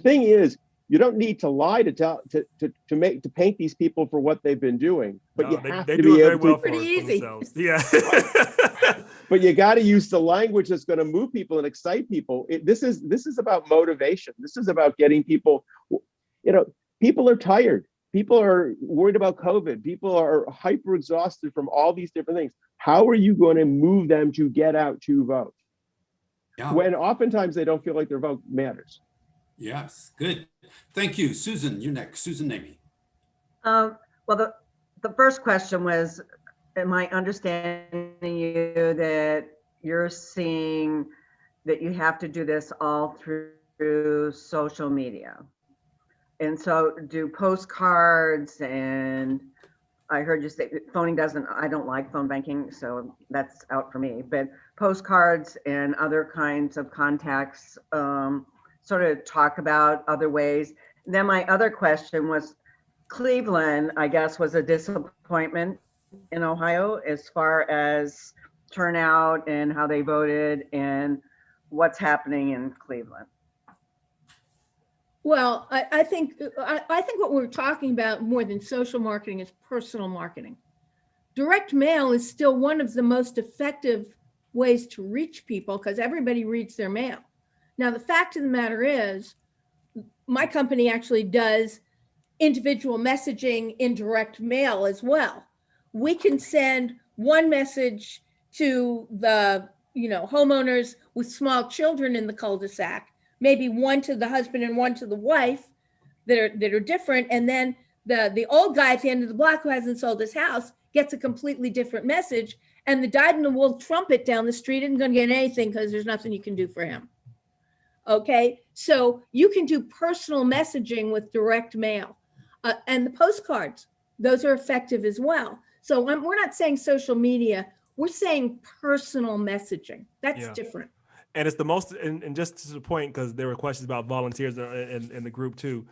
thing is, you don't need to lie to paint these people for what they've been doing, but you have to be able to. Pretty easy. Yeah. But you got to use the language that's going to move people and excite people. This is about motivation. This is about getting people. People are tired. People are worried about COVID. People are hyper exhausted from all these different things. How are you going to move them to get out to vote? Yeah. When oftentimes they don't feel like their vote matters. Yes, good. Thank you. Susan, you're next. Susan Namey. Well, the first question was, am I understanding you that you're seeing that you have to do this all through social media? And so do postcards, and I heard you say phoning I don't like phone banking, so that's out for me, but postcards and other kinds of contacts, sort of talk about other ways. Then my other question was, Cleveland, I guess, was a disappointment in Ohio as far as turnout and how they voted and what's happening in Cleveland. Well, I think what we're talking about more than social marketing is personal marketing. direct mail is still one of the most effective ways to reach people because everybody reads their mail. Now, the fact of the matter is, my company actually does individual messaging in direct mail as well. We can send one message to the homeowners with small children in the cul-de-sac, maybe one to the husband and one to the wife that are different, and then the old guy at the end of the block who hasn't sold his house gets a completely different message, and the dyed-in-the-wool trumpet down the street isn't going to get anything because there's nothing you can do for him. Okay, so you can do personal messaging with direct mail, and the postcards, those are effective as well. So we're not saying social media, we're saying personal messaging. That's different. And it's the most, and just to the point, because there were questions about volunteers in the group too,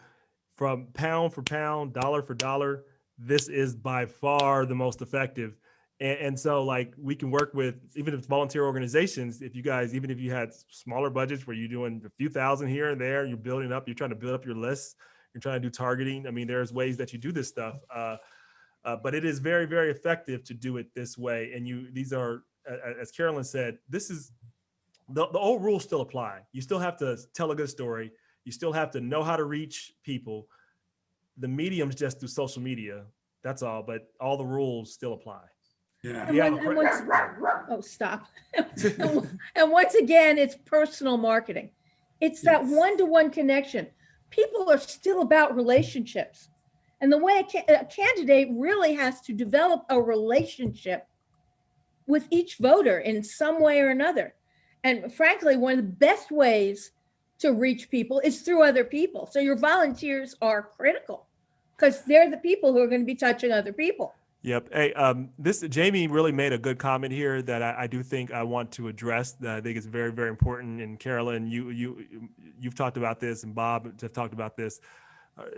from pound for pound, dollar for dollar, this is by far the most effective. And so like we can work with, even if it's volunteer organizations, if you guys, even if you had smaller budgets where you're doing a few thousand here and there, you're building up, you're trying to build up your lists, you're trying to do targeting. I mean, there's ways that you do this stuff, but it is very, very effective to do it this way. And these are, as Carolyn said, this is, the old rules still apply. You still have to tell a good story. You still have to know how to reach people. The medium's just through social media. That's all, but all the rules still apply. Yeah. Oh, stop. And once again, it's personal marketing. It's that one-to-one connection. People are still about relationships. And the way a candidate really has to develop a relationship with each voter in some way or another. And frankly, one of the best ways to reach people is through other people. So your volunteers are critical because they're the people who are going to be touching other people. Yep. Hey, Jamie really made a good comment here that I do think I want to address. That I think it's very, very important. And Carolyn, you've talked about this, and Bob have talked about this.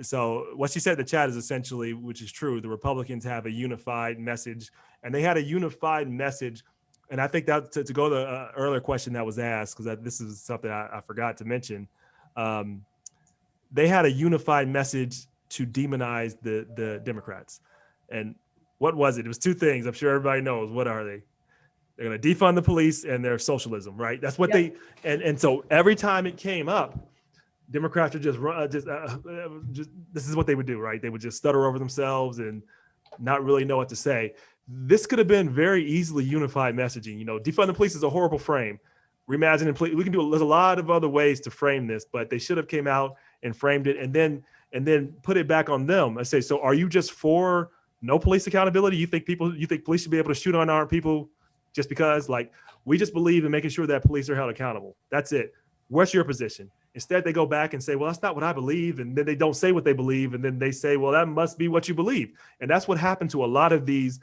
So what she said in the chat is essentially, which is true, the Republicans have a unified message, and they had a unified message. And I think that to go to the earlier question that was asked, because this is something I forgot to mention, they had a unified message to demonize the Democrats. And what was it? It was two things. I'm sure everybody knows. What are they? They're going to defund the police and their socialism, right? That's what they, and so every time it came up, Democrats are just this is what they would do, right? They would just stutter over themselves and not really know what to say. This could have been very easily unified messaging. Defund the police is a horrible frame. Reimagine police. We can do there's a lot of other ways to frame this, but they should have came out and framed it and then put it back on them. I say, so are you just for no police accountability? You think police should be able to shoot unarmed people just because? Like, we just believe in making sure that police are held accountable. That's it. What's your position? Instead, they go back and say, well, that's not what I believe. And then they don't say what they believe. And then they say, well, that must be what you believe. And that's what happened to a lot of these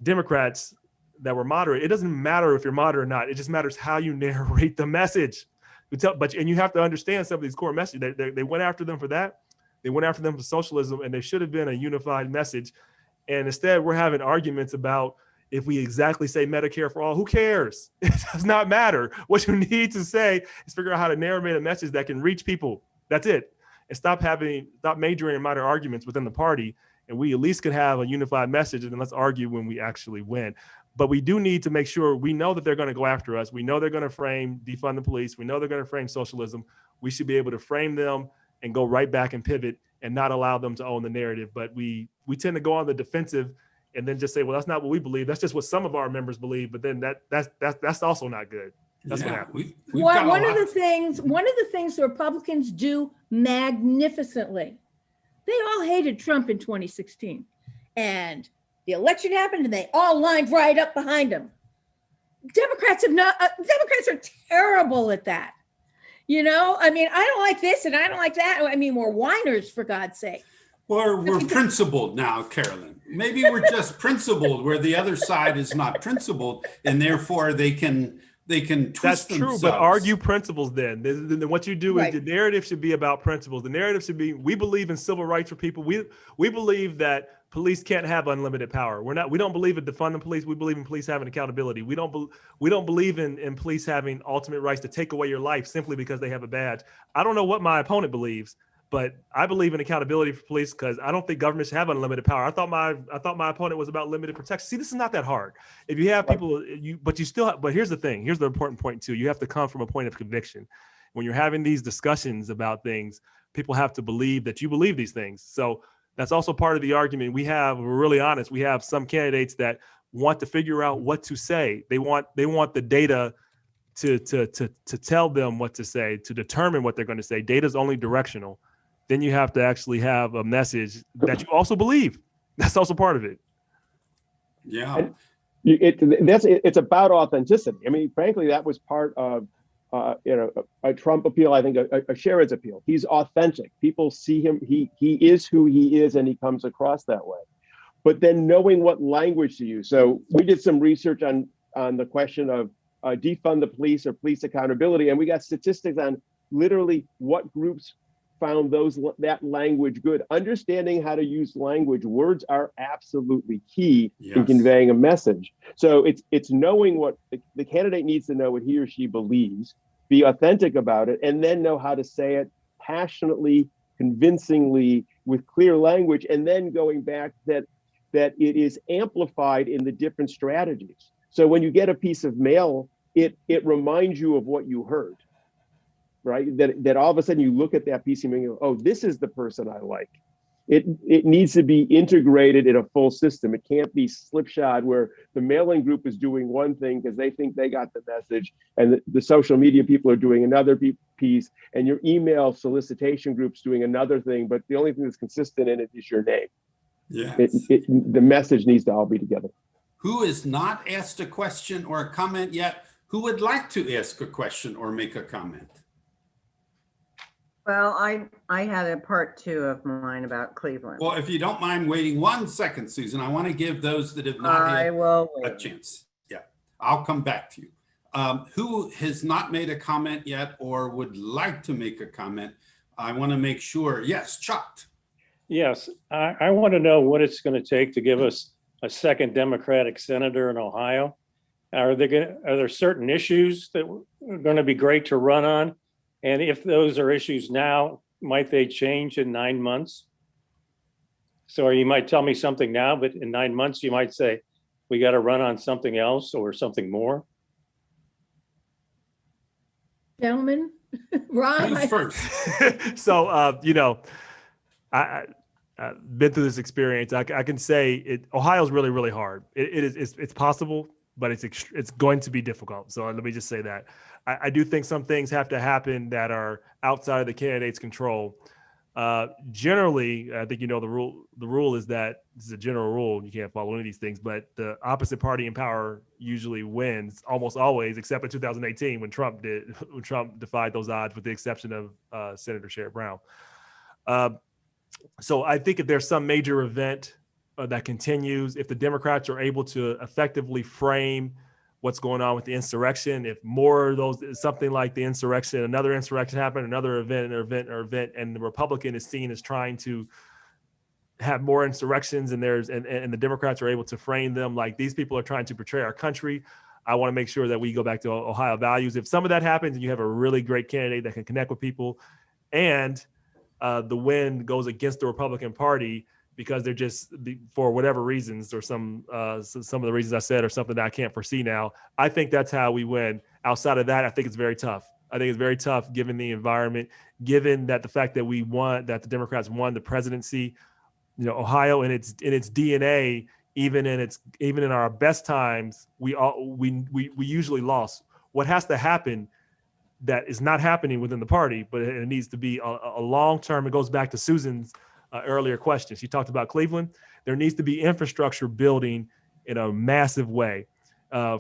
Democrats that were moderate. It doesn't matter if you're moderate or not. It just matters how you narrate the message. And you have to understand some of these core messages. They went after them for that. They went after them for socialism, and there should have been a unified message. And instead, we're having arguments about if we exactly say Medicare for all. Who cares? It does not matter. What you need to say is figure out how to narrate a message that can reach people. That's it. And stop majoring in minor arguments within the party. And we at least could have a unified message, and then let's argue when we actually win. But we do need to make sure we know that they're going to go after us. We know they're going to frame defund the police. We know they're going to frame socialism. We should be able to frame them and go right back and pivot and not allow them to own the narrative. But we tend to go on the defensive and then just say, well, that's not what we believe. That's just what some of our members believe. But then that's also not good. That's what happened. One of the things the Republicans do magnificently, they all hated Trump in 2016. And the election happened and they all lined right up behind him. Democrats are terrible at that. I don't like this and I don't like that. I mean, we're whiners, for God's sake. Or we're principled now, Carolyn. Maybe we're just principled where the other side is not principled, and therefore they can twist That's true, themselves. but argue principles then. Then what you do is the narrative should be about principles. The narrative should be, we believe in civil rights for people. We believe that police can't have unlimited power. We don't believe in defunding police. We believe in police having accountability. We don't believe in police having ultimate rights to take away your life simply because they have a badge. I don't know what my opponent believes, But I believe in accountability for police because I don't think government should have unlimited power. I thought my opponent was about limited protection. See, this is not that hard. If you have people, but here's the thing. Here's the important point too. You have to come from a point of conviction. When you're having these discussions about things, people have to believe that you believe these things. So that's also part of the argument. We're really honest. We have some candidates that want to figure out what to say. They want the data to tell them what to say, to determine what they're going to say. Data is only directional. Then you have to actually have a message that you also believe. That's also part of it. Yeah. It's about authenticity. I mean, frankly, that was part of a Trump appeal. I think a Sherrod's appeal. He's authentic. People see him. He is who he is, and he comes across that way. But then knowing what language to use. So we did some research on the question of defund the police or police accountability, and we got statistics on literally what groups found that language good. Understanding how to use language, words are absolutely key in conveying a message. So it's knowing what the candidate needs to know, what he or she believes, be authentic about it, and then know how to say it passionately, convincingly, with clear language, and then going back that it is amplified in the different strategies. So when you get a piece of mail, it reminds you of what you heard. Right? That all of a sudden you look at that piece of mail and go, oh, this is the person I like. It needs to be integrated in a full system. It can't be slipshod where the mailing group is doing one thing because they think they got the message, and the social media people are doing another piece, and your email solicitation group's doing another thing, but the only thing that's consistent in it is your name. Yeah. The message needs to all be together. Who has not asked a question or a comment yet? Who would like to ask a question or make a comment? Well, I had a part 2 of mine about Cleveland. Well, if you don't mind waiting 1 second, Susan, I want to give those that have not had a chance. Yeah, I'll come back to you. Who has not made a comment yet or would like to make a comment? I want to make sure. Yes, Chuck. Yes, I want to know what it's going to take to give us a second Democratic senator in Ohio. Are there certain issues that are going to be great to run on? And if those are issues now, might they change in 9 months? So you might tell me something now, but in 9 months, you might say, we got to run on something else or something more. Gentlemen, Ron. Who's first? So, I've been through this experience. I can say Ohio's really, really hard. It's possible, but it's going to be difficult. So let me just say that. I do think some things have to happen that are outside of the candidate's control. Generally, I think the rule is that this is a general rule. You can't follow any of these things, but the opposite party in power usually wins almost always, except in 2018 when Trump defied those odds, with the exception of Senator Sherrod Brown. So I think if there's some major event that continues, if the Democrats are able to effectively frame what's going on with the insurrection, if more of those, something like the insurrection, another insurrection happened, another event, and the Republican is seen as trying to have more insurrections, and the Democrats are able to frame them like these people are trying to betray our country, I want to make sure that we go back to Ohio values. If some of that happens and you have a really great candidate that can connect with people, and the win goes against the Republican Party because they're just, for whatever reasons, or some of the reasons I said, or something that I can't foresee now, I think that's how we win. Outside of that, I think it's very tough. I think it's very tough given the environment, given that the fact that that the Democrats won the presidency. Ohio in its DNA, even in our best times, we usually lost. What has to happen that is not happening within the party, but it needs to be a long term. It goes back to Susan's earlier question. She talked about Cleveland. There needs to be infrastructure building in a massive way,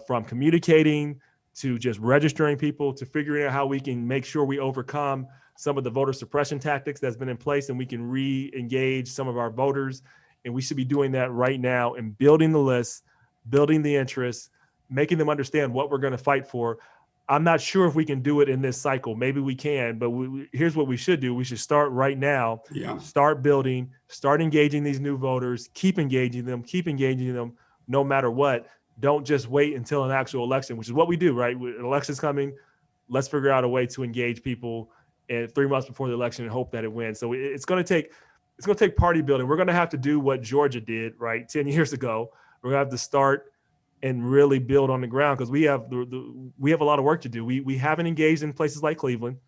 from communicating to just registering people, to figuring out how we can make sure we overcome some of the voter suppression tactics that's been in place, and we can re-engage some of our voters. And we should be doing that right now, and building the list, building the interest, making them understand what we're going to fight for. I'm not sure if we can do it in this cycle. Maybe we can, but here's what we should do. We should start right now. Yeah. Start building, start engaging these new voters, keep engaging them no matter what. Don't just wait until an actual election, which is what we do, right? Election's coming. Let's figure out a way to engage people and 3 months before the election and hope that it wins. So it's going to take party building. We're going to have to do what Georgia did, right, 10 years ago. We're going to have to start and really build on the ground, because we have a lot of work to do. We haven't engaged in places like Cleveland.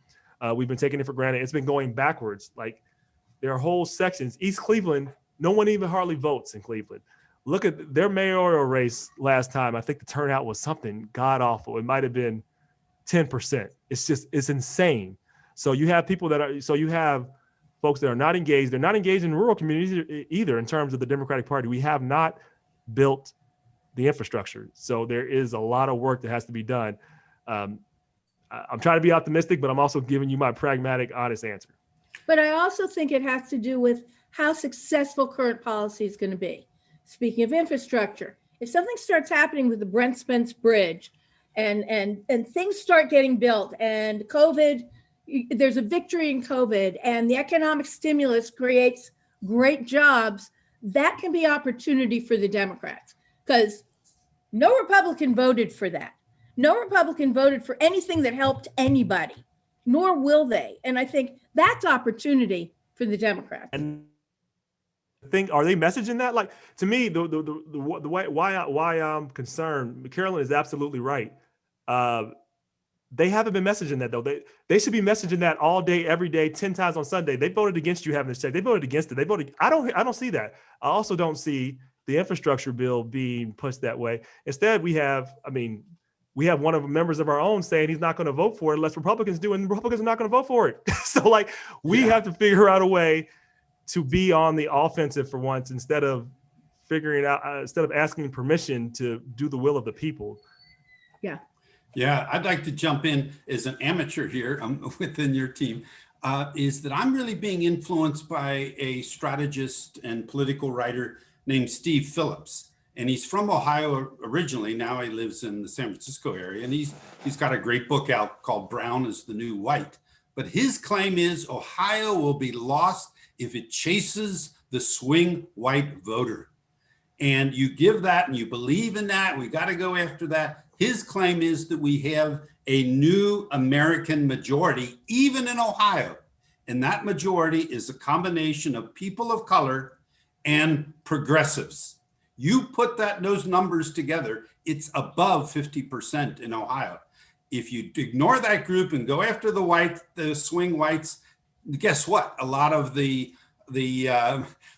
We've been taking it for granted. It's been going backwards. Like, there are whole sections. East Cleveland, no one even hardly votes in Cleveland. Look at their mayoral race last time. I think the turnout was something god awful. It might have been 10%. It's insane. So you have you have folks that are not engaged. They're not engaged in rural communities either in terms of the Democratic Party. We have not built the infrastructure. So there is a lot of work that has to be done. I'm trying to be optimistic, but I'm also giving you my pragmatic, honest answer. But I also think it has to do with how successful current policy is going to be. Speaking of infrastructure, if something starts happening with the Brent Spence Bridge and things start getting built, and COVID, there's a victory in COVID, and the economic stimulus creates great jobs, that can be opportunity for the Democrats, because no Republican voted for that. No Republican voted for anything that helped anybody, nor will they. And I think that's opportunity for the Democrats. And are they messaging that? Like, to me, the way why I'm concerned, Carolyn is absolutely right. They haven't been messaging that, though. They should be messaging that all day, every day, 10 times on Sunday. They voted against you having this check. They voted against it. I don't see that. I also don't see the infrastructure bill being pushed that way. Instead, we have one of the members of our own saying he's not going to vote for it unless Republicans do, and Republicans are not going to vote for it. So, like, we have to figure out a way to be on the offensive for once, instead of asking permission to do the will of the people. Yeah. Yeah, I'd like to jump in as an amateur here within your team, is that I'm really being influenced by a strategist and political writer named Steve Phillips. And he's from Ohio originally. Now he lives in the San Francisco area. And he's got a great book out called Brown is the New White. But his claim is Ohio will be lost if it chases the swing white voter. And you give that and you believe in that. We got to go after that. His claim is that we have a new American majority, even in Ohio. And that majority is a combination of people of color and progressives. You put those numbers together, it's above 50% in Ohio. If you ignore that group and go after the swing whites, guess what? A lot of the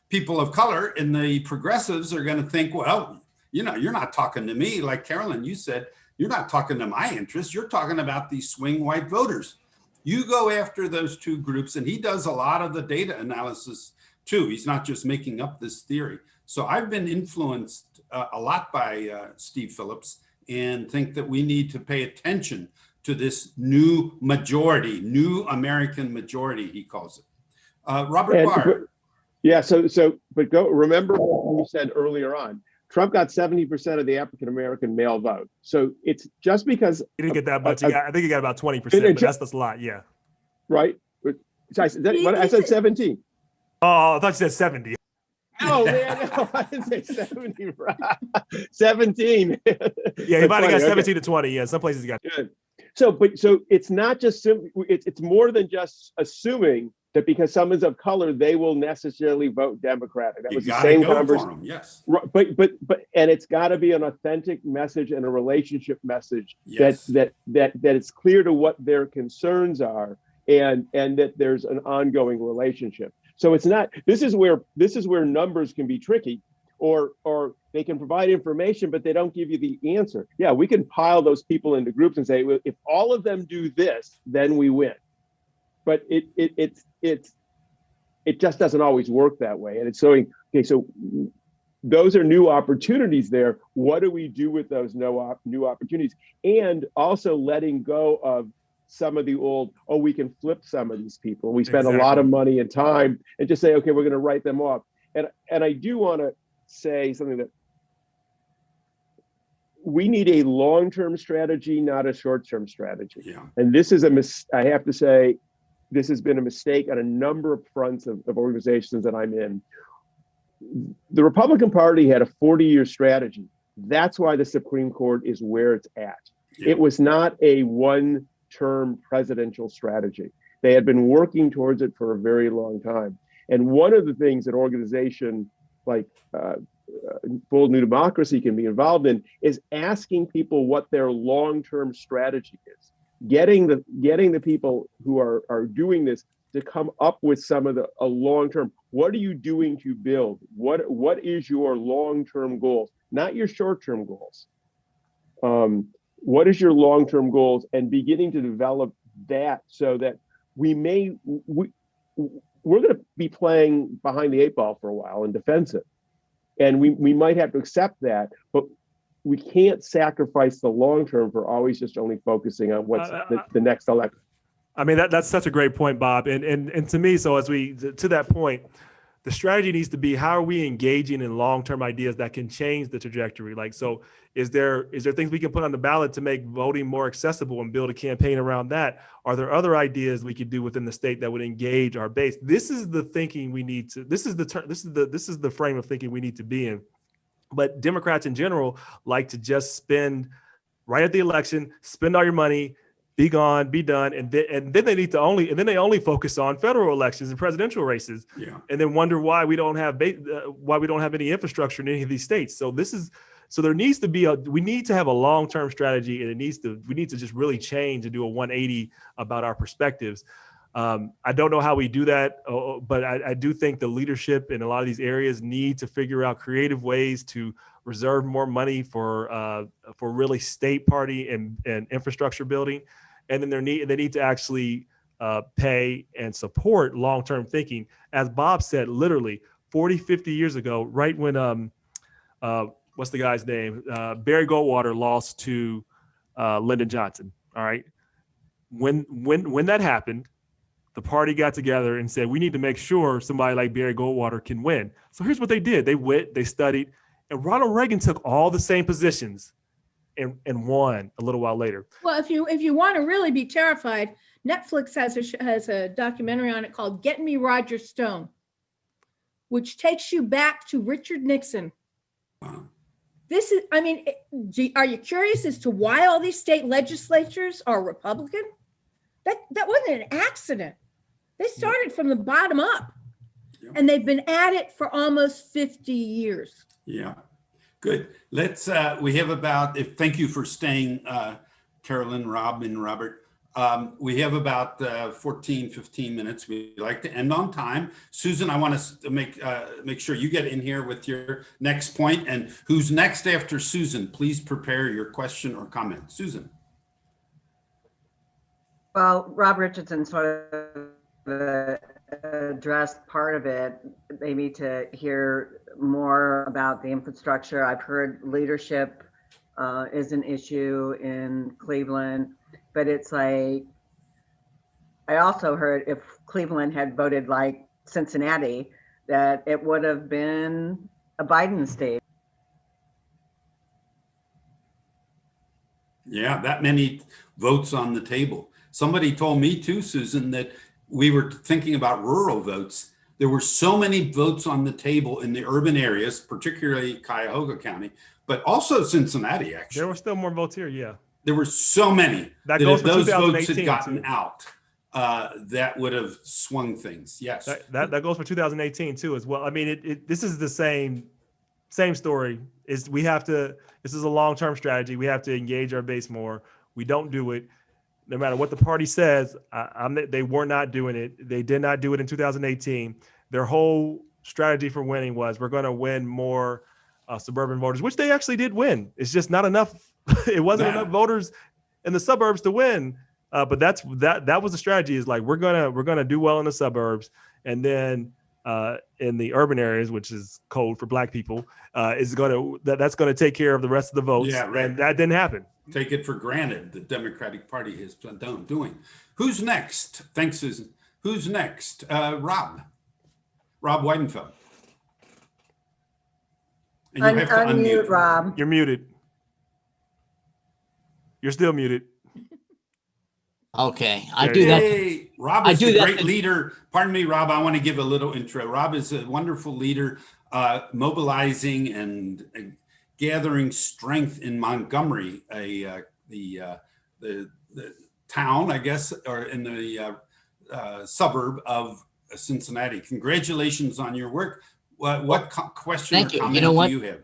people of color and the progressives are going to think, well, you're not talking to me. Like Carolyn, you said, you're not talking to my interests. You're talking about these swing white voters. You go after those two groups, and he does a lot of the data analysis too. He's not just making up this theory. So I've been influenced a lot by Steve Phillips, and think that we need to pay attention to this new majority, new American majority, he calls it. Robert Barr. Yeah, but remember what we said earlier on. Trump got 70% of the African-American male vote. So it's just because he didn't get that much. I think he got about 20%, but that's a lot. Yeah. Right. I said 17. Oh, I thought you said 70. Oh man, no, I didn't say 70. 17. Yeah, he might have got 17 to 20. Yeah, some places he got. Good. So it's not just it's more than just assuming that because someone's of color, they will necessarily vote Democratic. That was the same conversation. Yes. But and it's got to be an authentic message and a relationship message. Yes. that it's clear to what their concerns are, and that there's an ongoing relationship. So it's not. This is where numbers can be tricky, or they can provide information, but they don't give you the answer. Yeah, we can pile those people into groups and say, well, if all of them do this, then we win. But it just doesn't always work that way. And it's so okay. So those are new opportunities there. What do we do with those new opportunities? And also letting go of some of the old, we can flip some of these people. We spend a lot of money and time and just say, okay, we're going to write them off. And I do want to say something that we need a long-term strategy, not a short-term strategy. Yeah. And this is I have to say, this has been a mistake on a number of fronts of organizations that I'm in. The Republican Party had a 40-year strategy. That's why the Supreme Court is where it's at. Yeah. It was not a one-term presidential strategy. They had been working towards it for a very long time. And one of the things that organization like Bold New Democracy can be involved in is asking people what their long-term strategy is. Getting the people who are doing this to come up with some of a long-term, what are you doing to build? What is your long-term goals, not your short-term goals? What is your long-term goals, and beginning to develop that so that we're going to be playing behind the 8 ball for a while and defensive. And we might have to accept that, but we can't sacrifice the long-term for always just only focusing on what's the next election. I mean, that's such a great point, Bob. And to me, so as to that point, the strategy needs to be, how are we engaging in long-term ideas that can change the trajectory? Like, so is there things we can put on the ballot to make voting more accessible and build a campaign around that? Are there other ideas we could do within the state that would engage our base? This is the thinking we need to, this is the frame of thinking we need to be in. But Democrats in general like to just spend right at the election, spend all your money, be gone, be done, and then they only focus on federal elections and presidential races, and then wonder why we don't have any infrastructure in any of these states. So there needs to be we need to have a long-term strategy, and we need to just really change and do a 180 about our perspectives. I don't know how we do that, but I do think the leadership in a lot of these areas need to figure out creative ways to reserve more money for really state party and infrastructure building. And then they need to actually pay and support long-term thinking. As Bob said, literally 40, 50 years ago, right when, what's the guy's name? Barry Goldwater lost to Lyndon Johnson, all right? When that happened, the party got together and said, we need to make sure somebody like Barry Goldwater can win. So here's what they did. They went, they studied, and Ronald Reagan took all the same positions and won a little while later. Well, if you want to really be terrified, Netflix has a documentary on it called Get Me Roger Stone, which takes you back to Richard Nixon. Wow. This is, I mean, are you curious as to why all these state legislatures are Republican? That wasn't an accident. They started from the bottom up, and they've been at it for almost 50 years. Yeah. Good. Let's, we have about, thank you for staying, Carolyn, Rob, and Robert. We have about 14, 15 minutes. We like to end on time. Susan, I want us to make sure you get in here with your next point. And who's next after Susan? Please prepare your question or comment. Susan. Well, Rob Richardson sort of addressed part of it, maybe to hear more about the infrastructure. I've heard leadership is an issue in Cleveland, but it's like, I also heard if Cleveland had voted like Cincinnati, that it would have been a Biden state. Yeah, that many votes on the table. Somebody told me too, Susan, that we were thinking about rural votes. There were so many votes on the table in the urban areas, particularly Cuyahoga County, but also Cincinnati, actually. There were still more votes here, yeah. There were so many that goes if those for votes had gotten out, that would have swung things. Yes. That goes for 2018 too, as well. I mean, this is the same story. This is a long-term strategy. We have to engage our base more. We don't do it. No matter what the party says, they were not doing it. They did not do it in 2018. Their whole strategy for winning was, we're going to win more suburban voters, which they actually did win. It's just not enough. It wasn't enough voters in the suburbs to win. But that was the strategy, is like, we're gonna do well in the suburbs, and then in the urban areas, which is code for Black people, that's gonna take care of the rest of the votes. Yeah, right. And that didn't happen. Take it for granted the Democratic Party has been doing. Who's next? Thanks, Susan. Who's next? Rob Weidenfeld. And you have to unmute. Rob. You're muted. You're still muted. Okay, I do that. Hey, Rob is a great leader. Pardon me, Rob, I want to give a little intro. Rob is a wonderful leader, mobilizing and gathering strength in Montgomery, the town, I guess, or in the suburb of Cincinnati. Congratulations on your work. What question or comment do you have?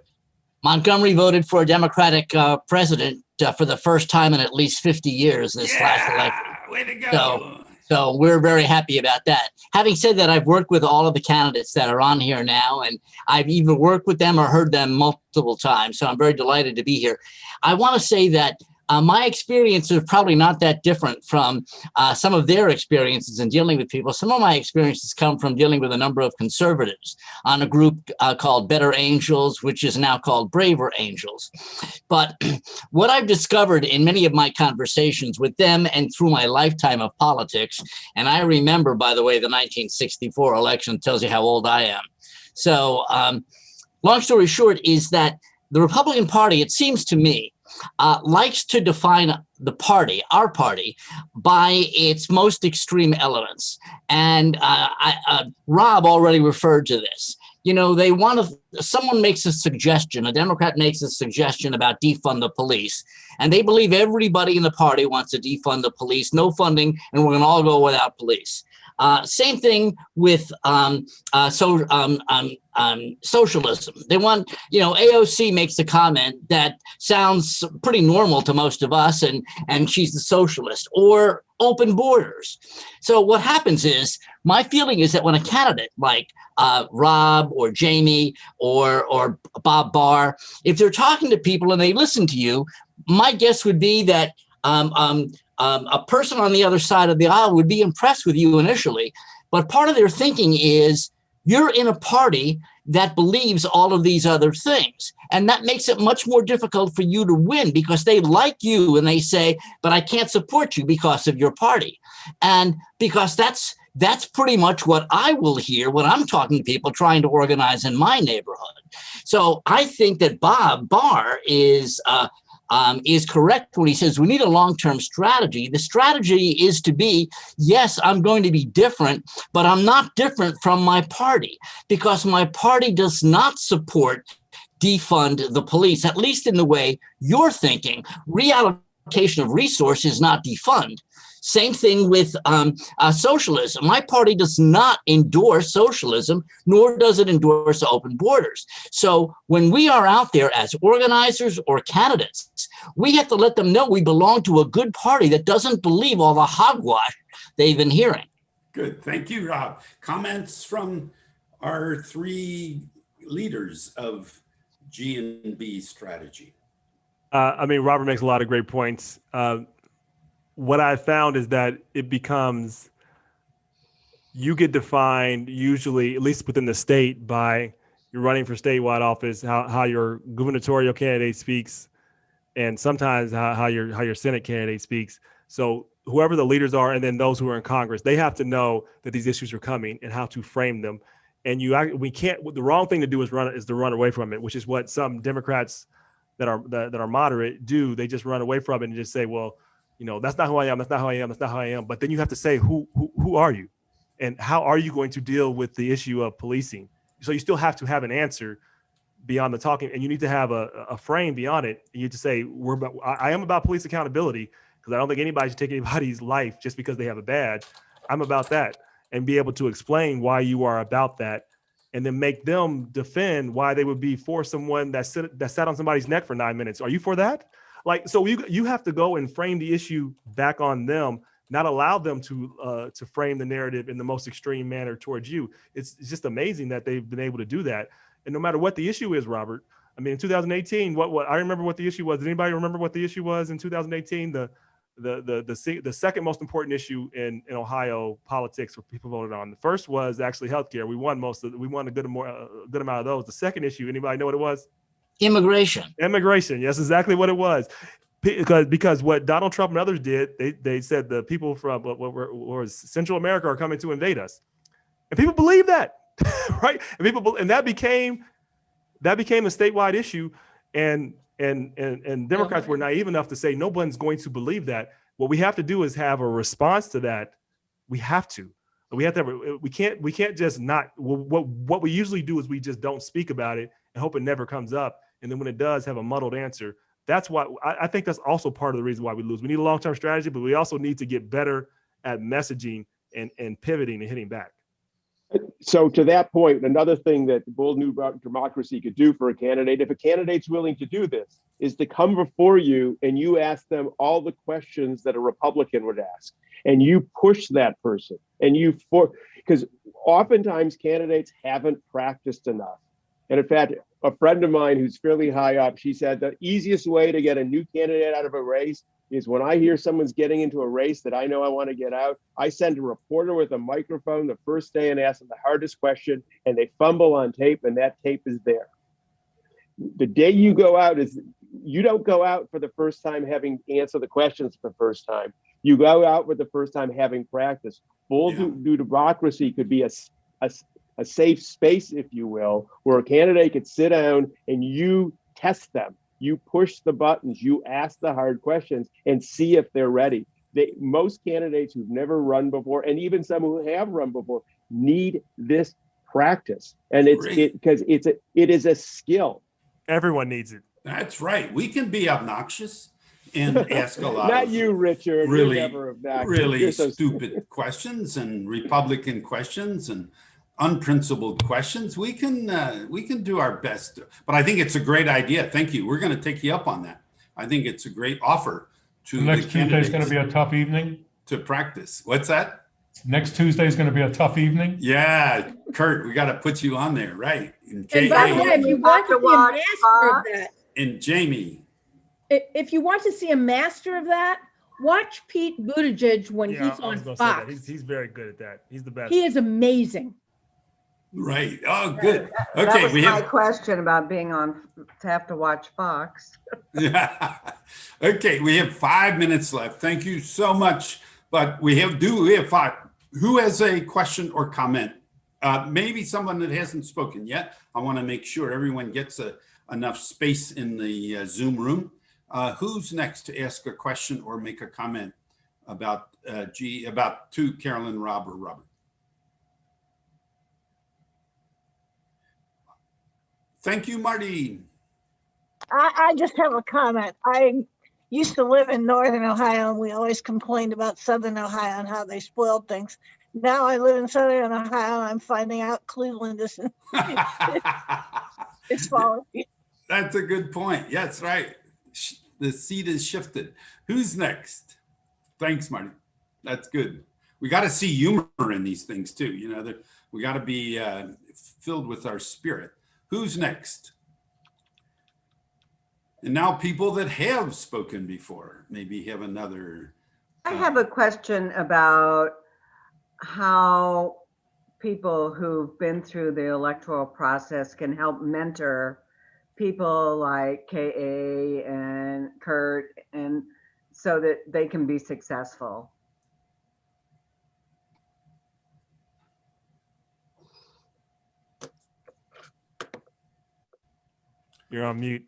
Montgomery voted for a Democratic president for the first time in at least 50 years this last election. Way to go. So we're very happy about that. Having said that, I've worked with all of the candidates that are on here now, and I've even worked with them or heard them multiple times. So I'm very delighted to be here. I want to say that my experience is probably not that different from some of their experiences in dealing with people. Some of my experiences come from dealing with a number of conservatives on a group called Better Angels, which is now called Braver Angels. But what I've discovered in many of my conversations with them and through my lifetime of politics, and I remember, by the way, the 1964 election, tells you how old I am. So long story short is that the Republican Party, it seems to me, likes to define the party, our party, by its most extreme elements. And Rob already referred to this. You know, they want to, someone makes a suggestion, a Democrat makes a suggestion about defund the police, and they believe everybody in the party wants to defund the police, no funding, and we're going to all go without police. Same thing with socialism. They want, you know, AOC makes a comment that sounds pretty normal to most of us, and she's the socialist, or open borders. So what happens is, my feeling is that when a candidate like Rob or Jamie or Bob Barr, if they're talking to people and they listen to you, my guess would be that a person on the other side of the aisle would be impressed with you initially, but part of their thinking is you're in a party that believes all of these other things. And that makes it much more difficult for you to win, because they like you and they say, but I can't support you because of your party. And because that's pretty much what I will hear when I'm talking to people trying to organize in my neighborhood. So I think that Bob Barr is correct when he says we need a long-term strategy. The strategy is to be, yes, I'm going to be different, but I'm not different from my party, because my party does not support defund the police, at least in the way you're thinking. Reallocation of resources, not defund. Same thing with socialism. My party does not endorse socialism, nor does it endorse open borders. So when we are out there as organizers or candidates, we have to let them know we belong to a good party that doesn't believe all the hogwash they've been hearing. Good. Thank you, Rob. Comments from our three leaders of G&B Strategy. I mean, Robert makes a lot of great points. What I found is that it becomes, you get defined usually, at least within the state, by you're running for statewide office, how your gubernatorial candidate speaks, and sometimes how your Senate candidate speaks. So whoever the leaders are, and then those who are in Congress, they have to know that these issues are coming and how to frame them. And we can't. The wrong thing to do is to run away from it, which is what some Democrats that are moderate do. They just run away from it and just say, well, you know, that's not who I am. That's not who I am. That's not how I am. But then you have to say, who are you? And how are you going to deal with the issue of policing? So you still have to have an answer beyond the talking, and you need to have a frame beyond it. You need to say, I am about police accountability, because I don't think anybody should take anybody's life just because they have a badge. I'm about that, and be able to explain why you are about that, and then make them defend why they would be for someone that sat on somebody's neck for 9 minutes. Are you for that? Like, so you have to go and frame the issue back on them, not allow them to frame the narrative in the most extreme manner towards you. It's just amazing that they've been able to do that. And no matter what the issue is, Robert, I mean, in 2018, what I remember what the issue was. Did anybody remember what the issue was in 2018? The second most important issue in Ohio politics where people voted on. The first was actually healthcare. We won a good amount of those. The second issue, anybody know what it was? Immigration. Yes, exactly what it was. Because what Donald Trump and others did, they said the people from what was Central America are coming to invade us, and people believe that, right? And that became a statewide issue, and Democrats were naive enough to say no one's going to believe that. What we have to do is have a response to that. We have to have. We can't just not. What we usually do is we just don't speak about it and hope it never comes up, and then when it does, have a muddled answer. That's why I think that's also part of the reason why we lose. We need a long-term strategy, but we also need to get better at messaging and pivoting and hitting back. So to that point, another thing that Bold New Democracy could do for a candidate, if a candidate's willing to do this, is to come before you and you ask them all the questions that a Republican would ask. And you push that person and because oftentimes candidates haven't practiced enough. And in fact, a friend of mine who's fairly high up, she said the easiest way to get a new candidate out of a race is when I hear someone's getting into a race that I know I want to get out, I send a reporter with a microphone the first day and ask them the hardest question, and they fumble on tape, and that tape is there. The day you go out you don't go out for the first time having answered the questions for the first time. You go out for the first time having practice. Bold New Democracy could be a safe space, if you will, where a candidate could sit down and you test them. You push the buttons, you ask the hard questions and see if they're ready. Most candidates who've never run before, and even some who have run before, need this practice. And because it is a skill. Everyone needs it. That's right. We can be obnoxious and ask a lot Not of you, Richard. really, You're never obnoxious. really stupid questions and Republican questions and unprincipled questions. We can do our best, but I think it's a great idea. Thank you. We're going to take you up on that. I think it's a great offer to the next Tuesday is going to be a tough evening to practice. What's that? Next Tuesday is going to be a tough evening. Yeah, Kurt, we got to put you on there, right? And by the way, if you want to be a master of that, and Jamie, if you want to see a master of that, watch Pete Buttigieg when he's on Fox. He's very good at that. He's the best. He is amazing. Right. Oh, good. That Okay. was my question about being on to have to watch Fox. Okay. We have 5 minutes left. Thank you so much. But we have 5. Who has a question or comment? Maybe someone that hasn't spoken yet. I want to make sure everyone gets enough space in the Zoom room. Who's next to ask a question or make a comment about to Carolyn, Rob, or Robert? Thank you, Marty. I just have a comment. I used to live in Northern Ohio, and we always complained about Southern Ohio and how they spoiled things. Now I live in Southern Ohio, and I'm finding out Cleveland isn't. It's falling. That's a good point. Yes, right. The seat is shifted. Who's next? Thanks, Marty. That's good. We got to see humor in these things too. You know, we got to be filled with our spirit. Who's next? And now people that have spoken before maybe have another. I have a question about how people who've been through the electoral process can help mentor people like KA and Kurt, and so that they can be successful. You're on mute.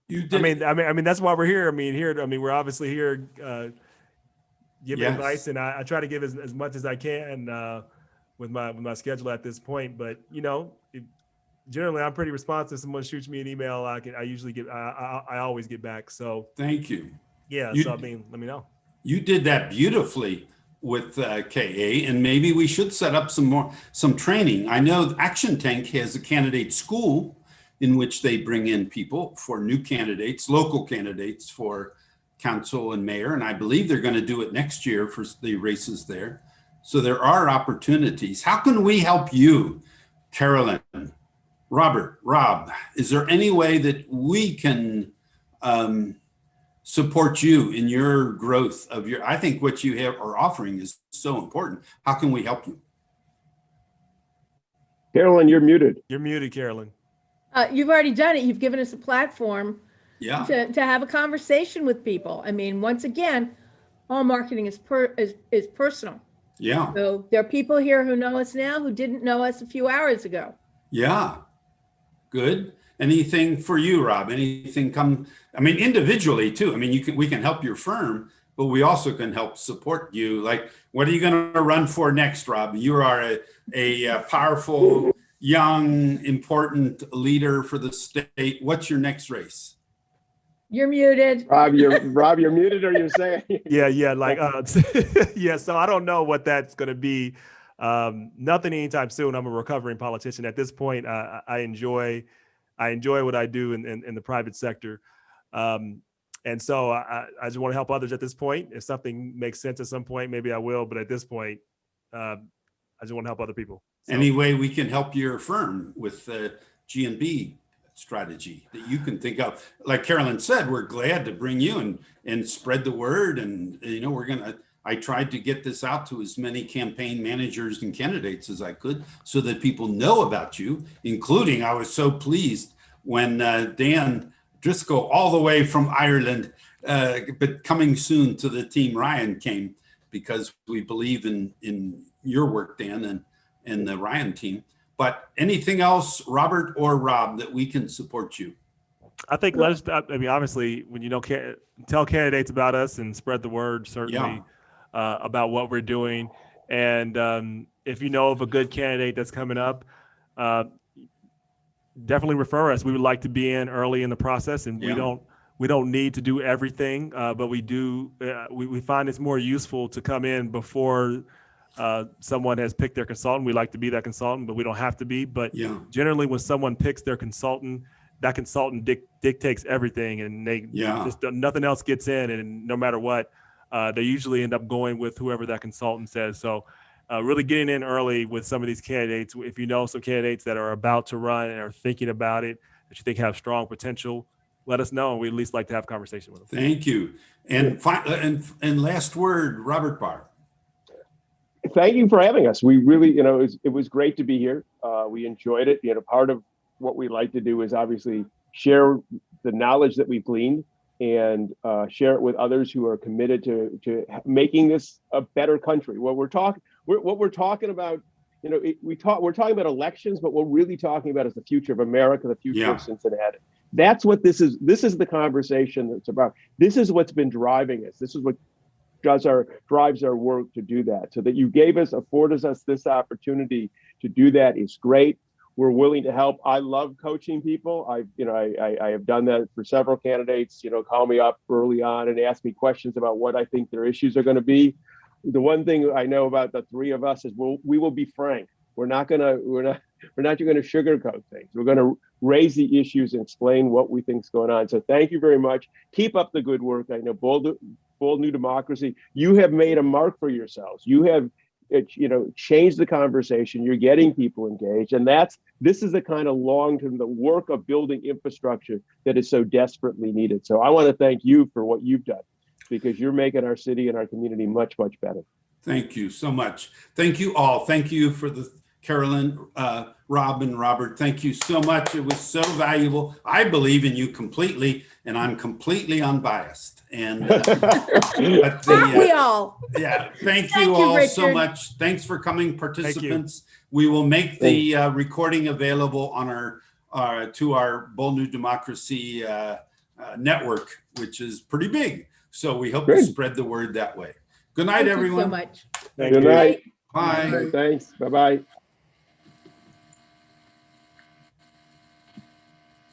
You did. I mean, that's why we're here. We're obviously here giving advice, and I try to give as much as I can with my schedule at this point. But you know, generally I'm pretty responsive. Someone shoots me an email, I usually get. I always get back. So thank you. Yeah. Let me know. You did that beautifully with KA, and maybe we should set up some training. I know Action Tank has a candidate school in which they bring in people for new candidates, local candidates for council and mayor. And I believe they're going to do it next year for the races there. So there are opportunities. How can we help you, Carolyn, Robert, Rob? Is there any way that we can support you in your growth of I think what you are offering is so important. How can we help you? Carolyn, you're muted. You're muted, Carolyn. You've already done it. You've given us a platform to have a conversation with people. I mean, once again, all marketing is personal. Yeah. So there are people here who know us now who didn't know us a few hours ago. Yeah. Good. Anything for you, Rob? Anything individually too. I mean, we can help your firm, but we also can help support you. Like, what are you going to run for next, Rob? You are a powerful, young, important leader for the state. What's your next race? You're muted. Rob, you're muted, or you're saying? Yeah, like yeah. So I don't know what that's going to be. Nothing anytime soon. I'm a recovering politician at this point. I enjoy what I do in the private sector, and so I just want to help others at this point. If something makes sense at some point, maybe I will. But at this point, I just want to help other people. So, any way we can help your firm with G&B Strategy that you can think of, like Carolyn said, we're glad to bring you and spread the word. And I tried to get this out to as many campaign managers and candidates as I could so that people know about you, including, I was so pleased when Dan Driscoll, all the way from Ireland, but coming soon to the team, Ryan came, because we believe in your work, Dan, and the Ryan team. But anything else, Robert or Rob, that we can support you? I think obviously, when you tell candidates about us and spread the word, certainly about what we're doing. And if you know of a good candidate that's coming up, definitely refer us. We would like to be in early in the process, and we don't need to do everything, but we do. We find it's more useful to come in before someone has picked their consultant. We like to be that consultant, but we don't have to be. But generally, when someone picks their consultant, that consultant dictates everything, and they just nothing else gets in. And no matter what, they usually end up going with whoever that consultant says. So really getting in early with some of these candidates. If you know some candidates that are about to run and are thinking about it, that you think have strong potential, let us know. We'd at least like to have a conversation with them. Thank you. And last word, Robert Barr. Thank you for having us. We really, it was great to be here. We enjoyed it. Part of what we like to do is obviously share the knowledge that we've gleaned and share it with others who are committed to making this a better country. What we're talking about, we're talking about elections, but what we're really talking about is the future of America, the future of Cincinnati. That's what this is. This is the conversation that's about. This is what's been driving us. This is what drives our work to do that. So that you afforded us this opportunity to do that is great. We're willing to help. I love coaching people. I have done that for several candidates. Call me up early on and ask me questions about what I think their issues are going to be. The one thing I know about the three of us is we will be frank. We're not going to sugarcoat things. We're going to raise the issues and explain what we think is going on. So thank you very much. Keep up the good work. I know Bold New Democracy, you have made a mark for yourselves. You have changed the conversation. You're getting people engaged. And this is the kind of long-term, the work of building infrastructure that is so desperately needed. So I want to thank you for what you've done, because you're making our city and our community much, much better. Thank you so much. Thank you all. Thank you for the Carolyn, Rob, and Robert. Thank you so much. It was so valuable. I believe in you completely, and I'm completely unbiased. And we all. Yeah. Thank you all Richard. so much. Thanks for coming, participants. We will make the recording available on to our Bold New Democracy network, which is pretty big. So we hope to spread the word that way. Good night, everyone. Thank you so much. Good night. Bye. Thanks. Bye-bye.